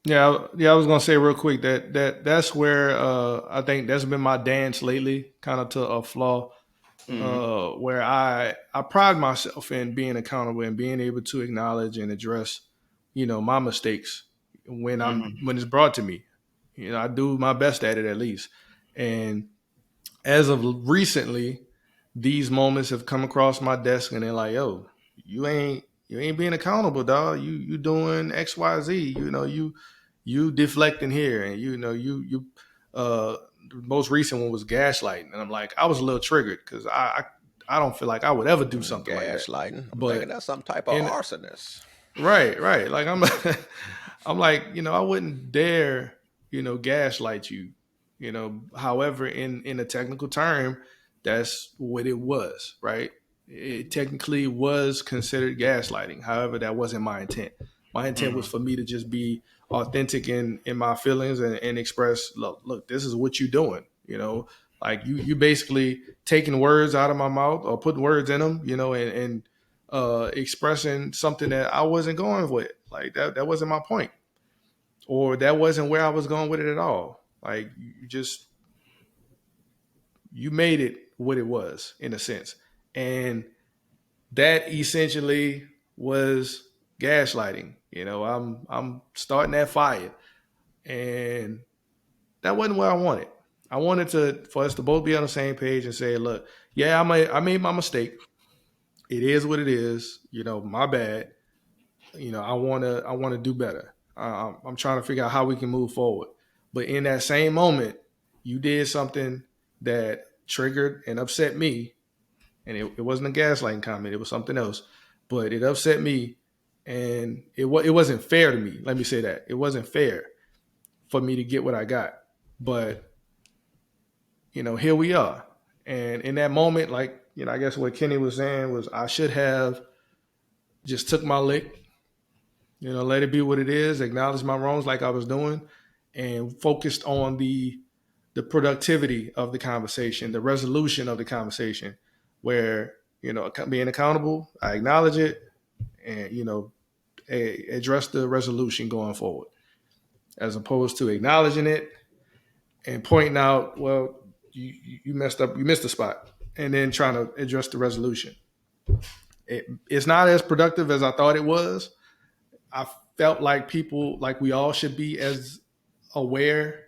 yeah. I was gonna say real quick that's where I think that's been my dance lately, kind of to a flaw. Mm-hmm. Where I pride myself in being accountable and being able to acknowledge and address, my mistakes when it's brought to me. I do my best at it at least. And as of recently, these moments have come across my desk and they're like, yo, you ain't being accountable, dog. You doing XYZ. You deflecting here, and you the most recent one was gaslighting, and I'm like, I was a little triggered because I don't feel like I would ever do something like that. Gaslighting. I'm thinking But that's some type of in arsonist. right, like I'm like, I wouldn't dare, gaslight you, however, in a technical term, that's what it was, right? It technically was considered gaslighting. However, that wasn't my intent. My intent was Mm-hmm. for me to just be authentic in my feelings and express, look, this is what you're doing, like you basically taking words out of my mouth or putting words in them, and expressing something that I wasn't going with. Like that wasn't my point, or that wasn't where I was going with it at all. Like you made it what it was in a sense, and that essentially was gaslighting. I'm starting that fire, and that wasn't what I wanted. I wanted for us to both be on the same page and say, look, yeah, I made my mistake. It is what it is. My bad. I want to do better. I'm trying to figure out how we can move forward. But in that same moment, you did something that triggered and upset me, and it wasn't a gaslighting comment. It was something else, but it upset me, and it wasn't fair to me. Let me say that it wasn't fair for me to get what I got. But here we are, and in that moment, like I guess what Kenny was saying was I should have just took my lick, let it be what it is, acknowledge my wrongs like I was doing, and focused on the productivity of the conversation, the resolution of the conversation, where, being accountable, I acknowledge it, and, address the resolution going forward, as opposed to acknowledging it and pointing out, well, you messed up, you missed the spot, and then trying to address the resolution. It's not as productive as I thought it was. I felt like we all should be as aware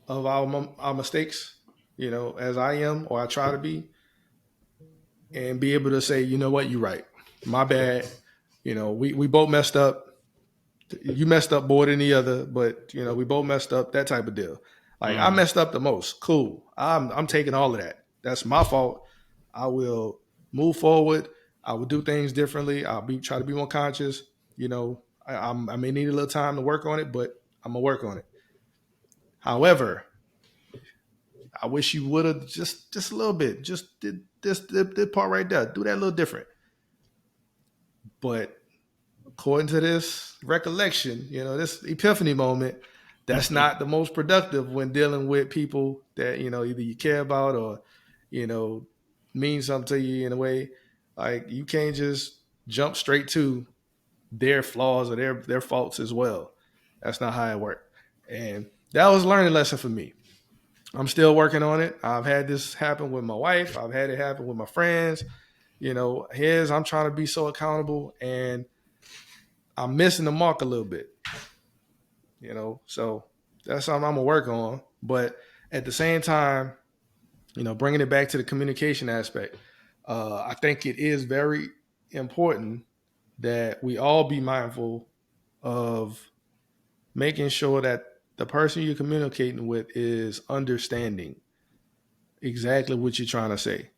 of our mistakes, as I am, or I try to be, and be able to say, you know what, you're right, my bad. We both messed up. You messed up more than the other, but we both messed up. That type of deal. Like, I messed up the most. Cool. I'm taking all of that. That's my fault. I will move forward. I will do things differently. Try to be more conscious. I may need a little time to work on it, but I'm gonna work on it. However, I wish you would have just a little bit, just did this part right there. Do that a little different. But according to this recollection, this epiphany moment, that's not the most productive when dealing with people that, either you care about or, mean something to you in a way. Like, you can't just jump straight to their flaws or their faults as well. That's not how it works. And that was a learning lesson for me. I'm still working on it. I've had this happen with my wife. I've had it happen with my friends. I'm trying to be so accountable, and I'm missing the mark a little bit. So that's something I'm gonna work on. But at the same time, bringing it back to the communication aspect, I think it is very important that we all be mindful of making sure that the person you're communicating with is understanding exactly what you're trying to say.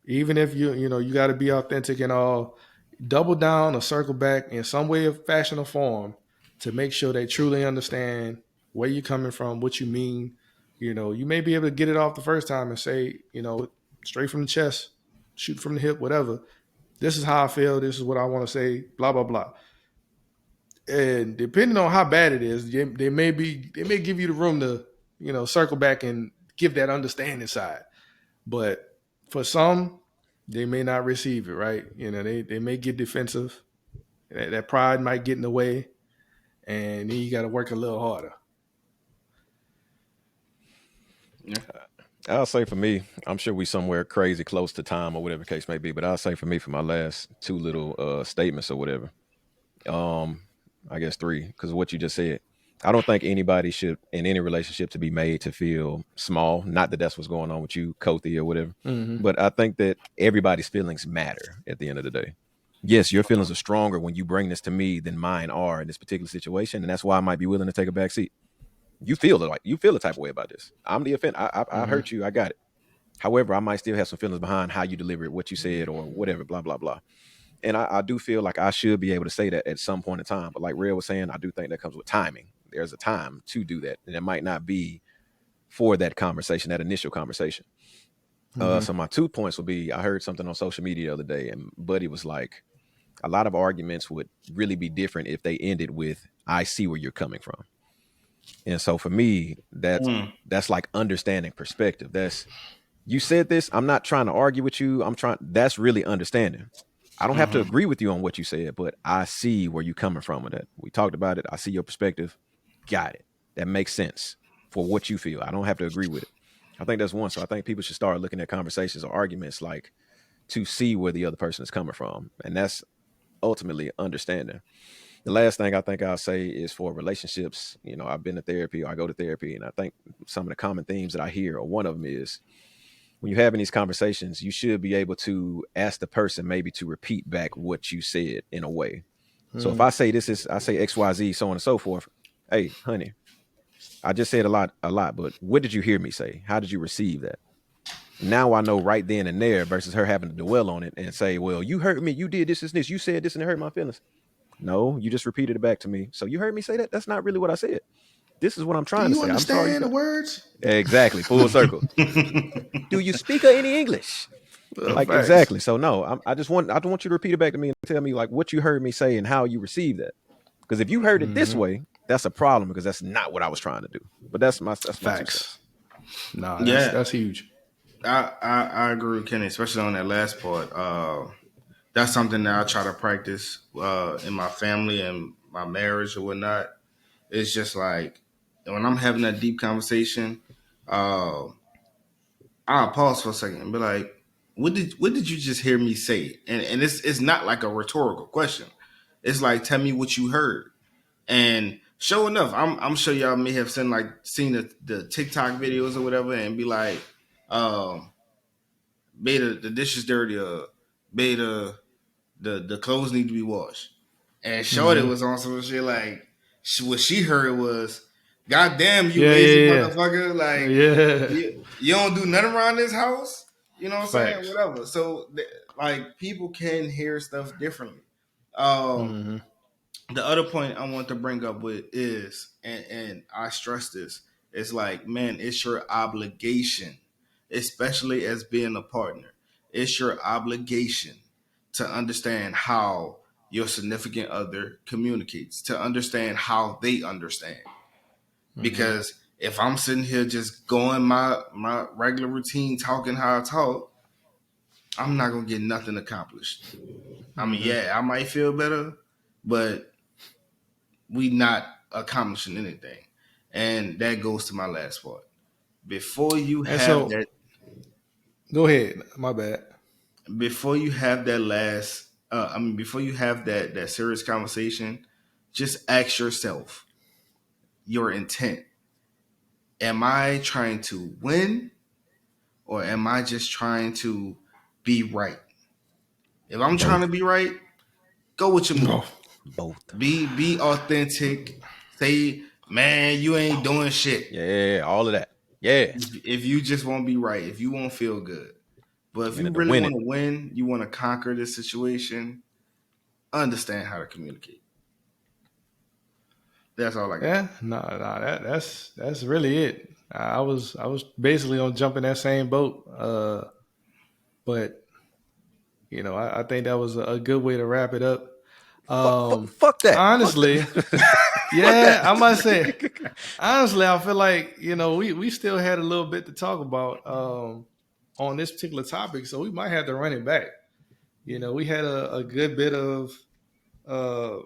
Even if you got to be authentic and all, double down or circle back in some way, of fashion, or form to make sure they truly understand where you're coming from, what you mean. You may be able to get it off the first time and say, straight from the chest, shoot from the hip, whatever. This is how I feel. This is what I want to say. Blah blah blah. And depending on how bad it is, they may give you the room to circle back and give that understanding side. But for some, they may not receive it, right? They may get defensive. That pride might get in the way, and then you got to work a little harder. Yeah. I'll say for me, I'm sure we somewhere crazy close to time or whatever the case may be, but I'll say for me, for my last two little statements or whatever, I guess three, because of what you just said. I don't think anybody should, in any relationship, to be made to feel small. Not that that's what's going on with you, Kothi, or whatever. Mm-hmm. But I think that everybody's feelings matter at the end of the day. Yes, your feelings are stronger when you bring this to me than mine are in this particular situation, and that's why I might be willing to take a back seat. You feel the type of way about this. I'm the offender. I hurt you. I got it. However, I might still have some feelings behind how you deliver it, what you said, or whatever. Blah blah blah. And I do feel like I should be able to say that at some point in time. But like Red was saying, I do think that comes with timing. There's a time to do that, and it might not be for that conversation, that initial conversation. So my 2 points would be: I heard something on social media the other day, and Buddy was like, a lot of arguments would really be different if they ended with "I see where you're coming from." And so for me, that's like understanding perspective. That's, you said this, I'm not trying to argue with you. That's really understanding. I don't have to agree with you on what you said, but I see where you're coming from with that. We talked about it. I see your perspective. Got it. That makes sense for what you feel. I don't have to agree with it. I think that's one. So I think people should start looking at conversations or arguments like to see where the other person is coming from. And that's ultimately understanding. The last thing I think I'll say is for relationships, I've been to therapy, or I go to therapy, and I think some of the common themes that I hear, or one of them is, when you're having these conversations, you should be able to ask the person maybe to repeat back what you said in a way. So if I say I say XYZ, so on and so forth. Hey, honey, I just said a lot, but what did you hear me say? How did you receive that? Now I know right then and there, versus her having to dwell on it and say, well, you hurt me. You did this, this. You said this and it hurt my feelings. No, you just repeated it back to me. So you heard me say that? That's not really what I said. This is what I'm trying to say. I'm sorry. Understand the words? Exactly. Full circle. Do you speak any English? Like Facts. exactly. So no, I just want you to repeat it back to me and tell me like what you heard me say and how you received that. Because if you heard it this way, that's a problem because that's not what I was trying to do. But that's my 2 cents. Facts. Nah, Yeah, that's huge. I agree with Kenny, especially on that last part. That's something that I try to practice in my family and my marriage or whatnot. It's just like when I'm having that deep conversation, uh, I'll pause for a second and be like, what did you just hear me say?" And it's not like a rhetorical question. It's like, tell me what you heard. And sure enough, I'm sure y'all may have seen the TikTok videos or whatever and be like, um, beta the dishes dirty, beta the clothes need to be washed. And Shorty Mm-hmm. was on some shit like what she heard was, "God damn you Yeah, lazy yeah, motherfucker! yeah. Like Yeah. you don't do nothing around this house." You know what I'm saying? Facts. Whatever. So like people can hear stuff differently. Um, Mm-hmm. the other point I want to bring up with is, and I stress this, it's like, man, it's your obligation, especially as being a partner. It's your obligation to understand how your significant other communicates, to understand how they understand. Mm-hmm. Because if I'm sitting here just going my regular routine, talking how I talk, I'm not gonna get nothing accomplished. I mean, Mm-hmm. yeah, I might feel better, but we not accomplishing anything. And that goes to my last part. Before you And have so, that, go ahead. My bad. before you have that last, before you have that serious conversation, just ask yourself your intent. Am I trying to win, or am I just trying to be right? If I'm trying to Both. be right, go with your No. move. Both. Be authentic. Say, man, you ain't doing shit. Yeah, all of that. Yeah. If you just won't be right, if you won't feel good. But if You you need to really win want it. to win, you want to conquer this situation, understand how to communicate. That's all I got. Yeah. No. No. That's really it. I was basically on jumping that same boat. But I think that was a good way to wrap it up. Fuck that. Fuck Honestly, that. Fuck yeah, I must say, that. honestly, I feel like we still had a little bit to talk about on this particular topic, so we might have to run it back. We had a good bit of uh,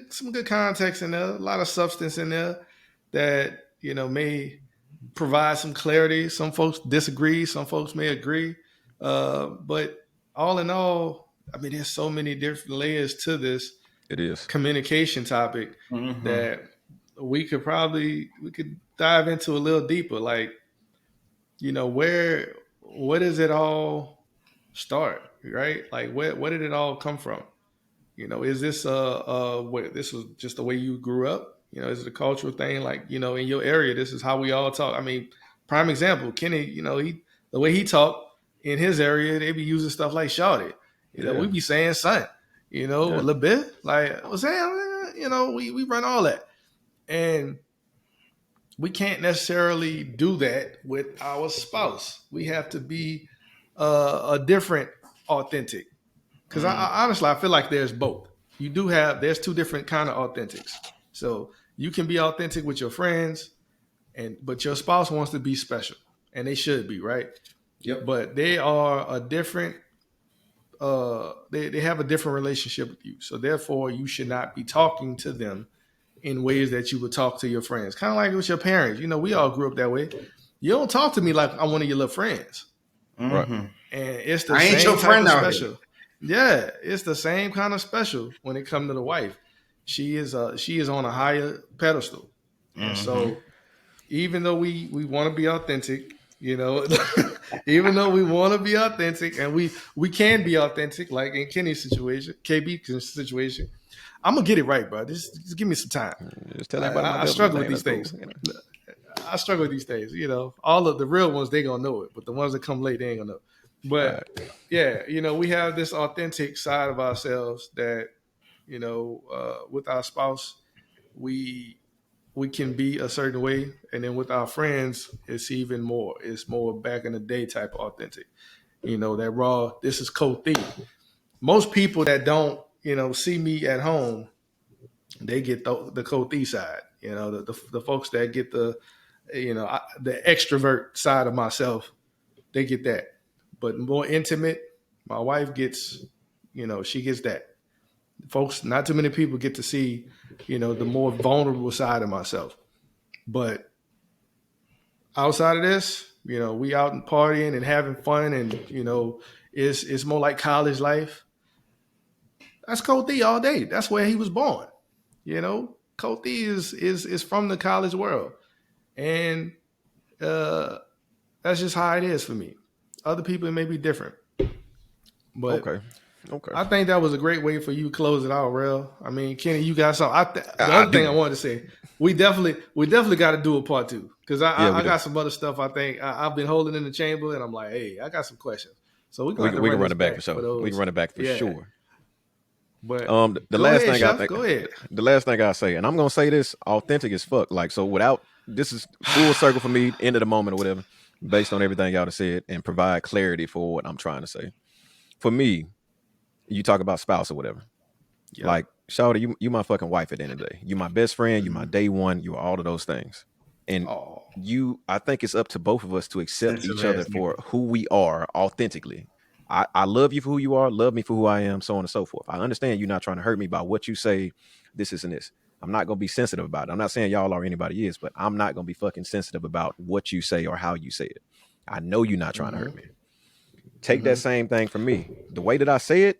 some good context in there, a lot of substance in there that may provide some clarity. Some folks disagree, some folks may agree, but all in all, I mean, there's so many different layers to this It is. communication topic Mm-hmm. that we could dive into a little deeper. Like, where does it all start, right? Like, where did it all come from? Is this what this was just the way you grew up? Is it a cultural thing? Like, in your area, this is how we all talk. I mean, prime example, Kenny, he the way he talked in his area, they be using stuff like shouted. Yeah. We be saying son, a Yeah. little bit. Like, what's saying, we run all that. And we can't necessarily do that with our spouse. We have to be a different authentic. Because I honestly, I feel like there's both. There's two different kind of authentics. So you can be authentic with your friends, but your spouse wants to be special, and they should be, right? Yep. But they are a different. They have a different relationship with you, so therefore you should not be talking to them in ways that you would talk to your friends. Kind of like with your parents. We all grew up that way. You don't talk to me like I'm one of your little friends, Right. Mm-hmm. and it's the I ain't your same type friend of out here. special. Yeah, it's the same kind of special when it comes to the wife. She is on a higher pedestal, and Mm-hmm. so even though we want to be authentic, even though we want to be authentic, and we can be authentic, like in Kenny's situation, KB's situation, I'm gonna get it right, bro. Just give me some time. Just tell I, everybody my I devil struggle with name. these That's cool. things. I struggle with these things. All of the real ones they gonna know it, but the ones that come late they ain't gonna know. All But right. yeah, we have this authentic side of ourselves that with our spouse we can be a certain way, and then with our friends it's even more. It's more back in the day type of authentic. that raw. This is cold thief. Most people that don't, see me at home, they get the cold thief side. The folks that get the extrovert side of myself, they get that. But more intimate, my wife gets, she gets that. Folks, not too many people get to see, the more vulnerable side of myself. But outside of this, we out and partying and having fun, and it's more like college life. That's Cold D all day. That's where he was born. Cold D is from the college world, and that's just how it is for me. Other people it may be different, but Okay. I think that was a great way for you to close it out, real. I mean, Kenny, you got something. The I other thing do. I wanted to say, we definitely got to do a part 2 because Yeah, we I do. got some other stuff. I think I've been holding in the chamber, and I'm like, hey, I got some questions, so we're We going to can, we can run run this it back for back sure. for We those. can run it back for Yeah, sure. but The go last ahead, thing I Chef. think, Go ahead. the last thing I say, and I'm gonna say this authentic as fuck. Like, so without this is full circle for me, end of the moment or whatever, based on everything y'all have said, and provide clarity for what I'm trying to say. For me, you talk about spouse or whatever. Yeah. Like, Shawty, you my fucking wife at the end of the day. You my best friend, you my Mm-hmm. day one, you are all of those things. And Oh. I think it's up to both of us to accept That's your each other last nigga. for who we are authentically. I love you for who you are, love me for who I am, so on and so forth. I understand you're not trying to hurt me by what you say, this and this. I'm not gonna be sensitive about it. I'm not saying y'all or anybody is, but I'm not gonna be fucking sensitive about what you say or how you say it. I know you're not trying to hurt me. Take that Mm-hmm. same thing from me. The way that I say it,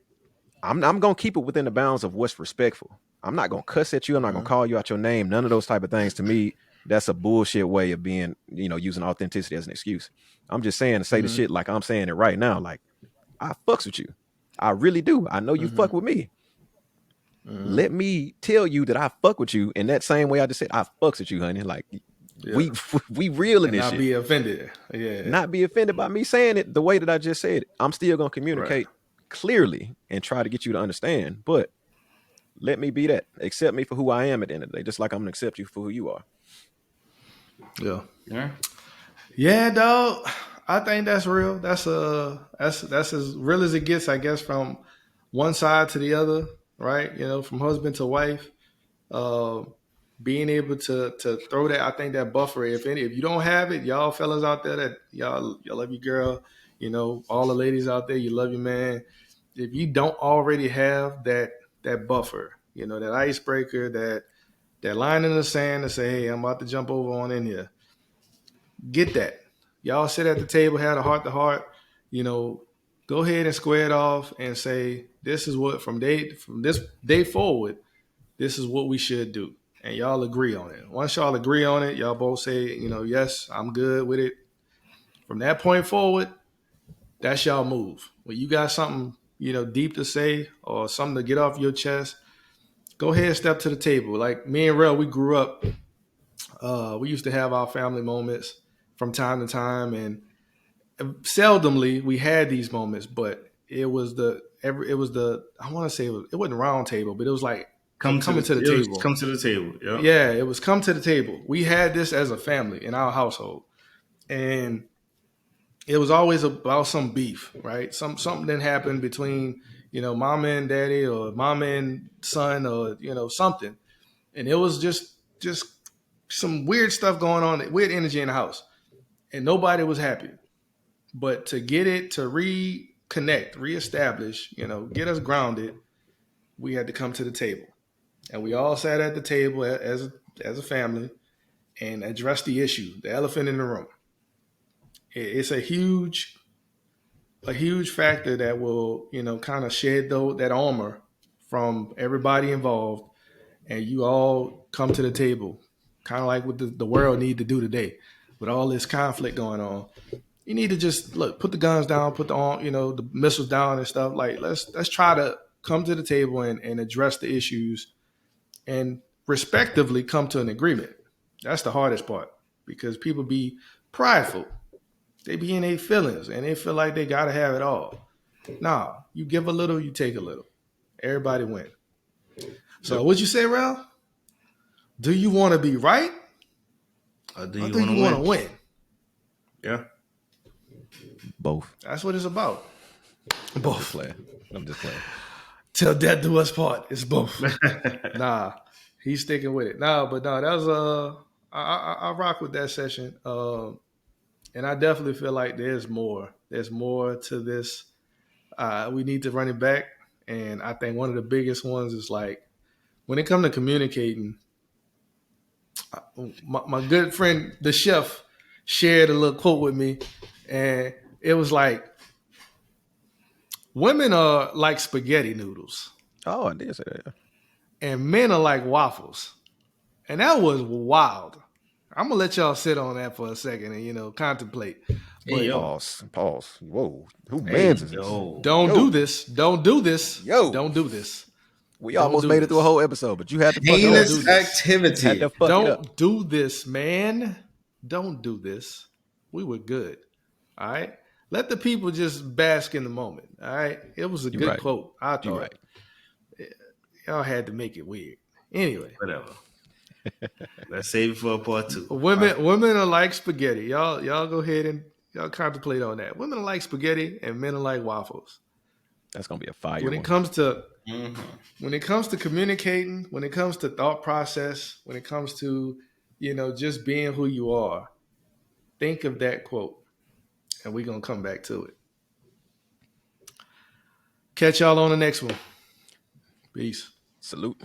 I'm gonna keep it within the bounds of what's respectful. I'm not gonna cuss at you. I'm not gonna Mm-hmm. call you out your name. None of those type of things. To me, that's a bullshit way of being, using authenticity as an excuse. I'm just saying to say the Mm-hmm. shit like I'm saying it right now. Like, I fucks with you. I really do. I know you Mm-hmm. fuck with me. Mm-hmm. Let me tell you that I fuck with you in that same way I just said I fucks with you, honey. Like, Yeah. we real in And this not shit. be offended. Yeah. Not be offended by me saying it the way that I just said it. I'm still gonna Right. communicate clearly and try to get you to understand. But let me be that. Accept me for who I am at the end of the day, just like I'm gonna accept you for who you are. Yeah. Yeah. Yeah, dog. I think that's real. That's as real as it gets, I guess, from one side to the other, right? From husband to wife. Uh, Being able to throw that, I think that buffer. If you don't have it, y'all fellas out there that y'all love your girl. All the ladies out there, you love your man. If you don't already have that buffer, that icebreaker, that line in the sand to say, hey, I'm about to jump over on in here. Get that. Y'all sit at the table, had a heart to heart, go ahead and square it off and say, this is what from this day forward, this is what we should do. And y'all agree on it. Once y'all agree on it, y'all both say, yes, I'm good with it. From that point forward, that's y'all move. When you got something, deep to say or something to get off your chest, go ahead and step to the table. Like me and Rel, we grew up. We used to have our family moments from time to time, and seldomly we had these moments. But it was I want to say it wasn't round table, but it was like coming to the table. Come to the table. Yep. Yeah, it was come to the table. We had this as a family in our household, and it was always about some beef, right? Something that happened between mama and daddy, or mama and son, or something, and it was just some weird stuff going on, weird energy in the house, and nobody was happy. But to get it to reconnect, reestablish, get us grounded, we had to come to the table, and we all sat at the table as a family and address the issue, the elephant in the room. It's a huge factor that will, kind of shed that armor from everybody involved, and you all come to the table, kind of like what the world need to do today, with all this conflict going on. You need to just put the guns down, put the missiles down and stuff. Like let's try to come to the table and address the issues and respectively come to an agreement. That's the hardest part, because people be prideful. They be in their feelings and they feel like they gotta have it all. Nah, you give a little, you take a little. Everybody win. So Yep. what you say, Ralph? Do you want to be right, Or do or you do want you to want to win? win? Yeah. Both. That's what it's about. I'm just Both. playing. I'm just playing. Till death do us part. It's both. Nah, he's sticking with it. Nah, that was I rock with that session. And I definitely feel like there's more. There's more to this. We need to run it back. And I think one of the biggest ones is like when it comes to communicating. My good friend, the chef, shared a little quote with me, and it was like, "Women are like spaghetti noodles, Oh, I did say that. Yeah. and men are like waffles." And that was wild. I'm gonna let y'all sit on that for a second and contemplate. Hey, But yo. Pause. Whoa. Who Hey, mans is this? yo. don't do this. Don't do this. Yo. Don't do this. We Don't almost do made it through a this. whole episode, but you had to fuck it up. do Heinous this. activity. Had to fuck it up. Don't do this, man. Don't do this. We were good. All right. Let the people just bask in the moment. All right. It was a You good right. quote. I thought You right. y'all had to make it weird. Anyway, Whatever. Let's save it for a part 2. women are like spaghetti. Y'all go ahead and y'all contemplate on that. Women are like spaghetti and men are like waffles. That's gonna be a fire When one. it comes to Mm-hmm. when it comes to communicating, when it comes to thought process, when it comes to just being who you are, think of that quote, and we're gonna come back to it. Catch y'all on the next one. Peace. Salute.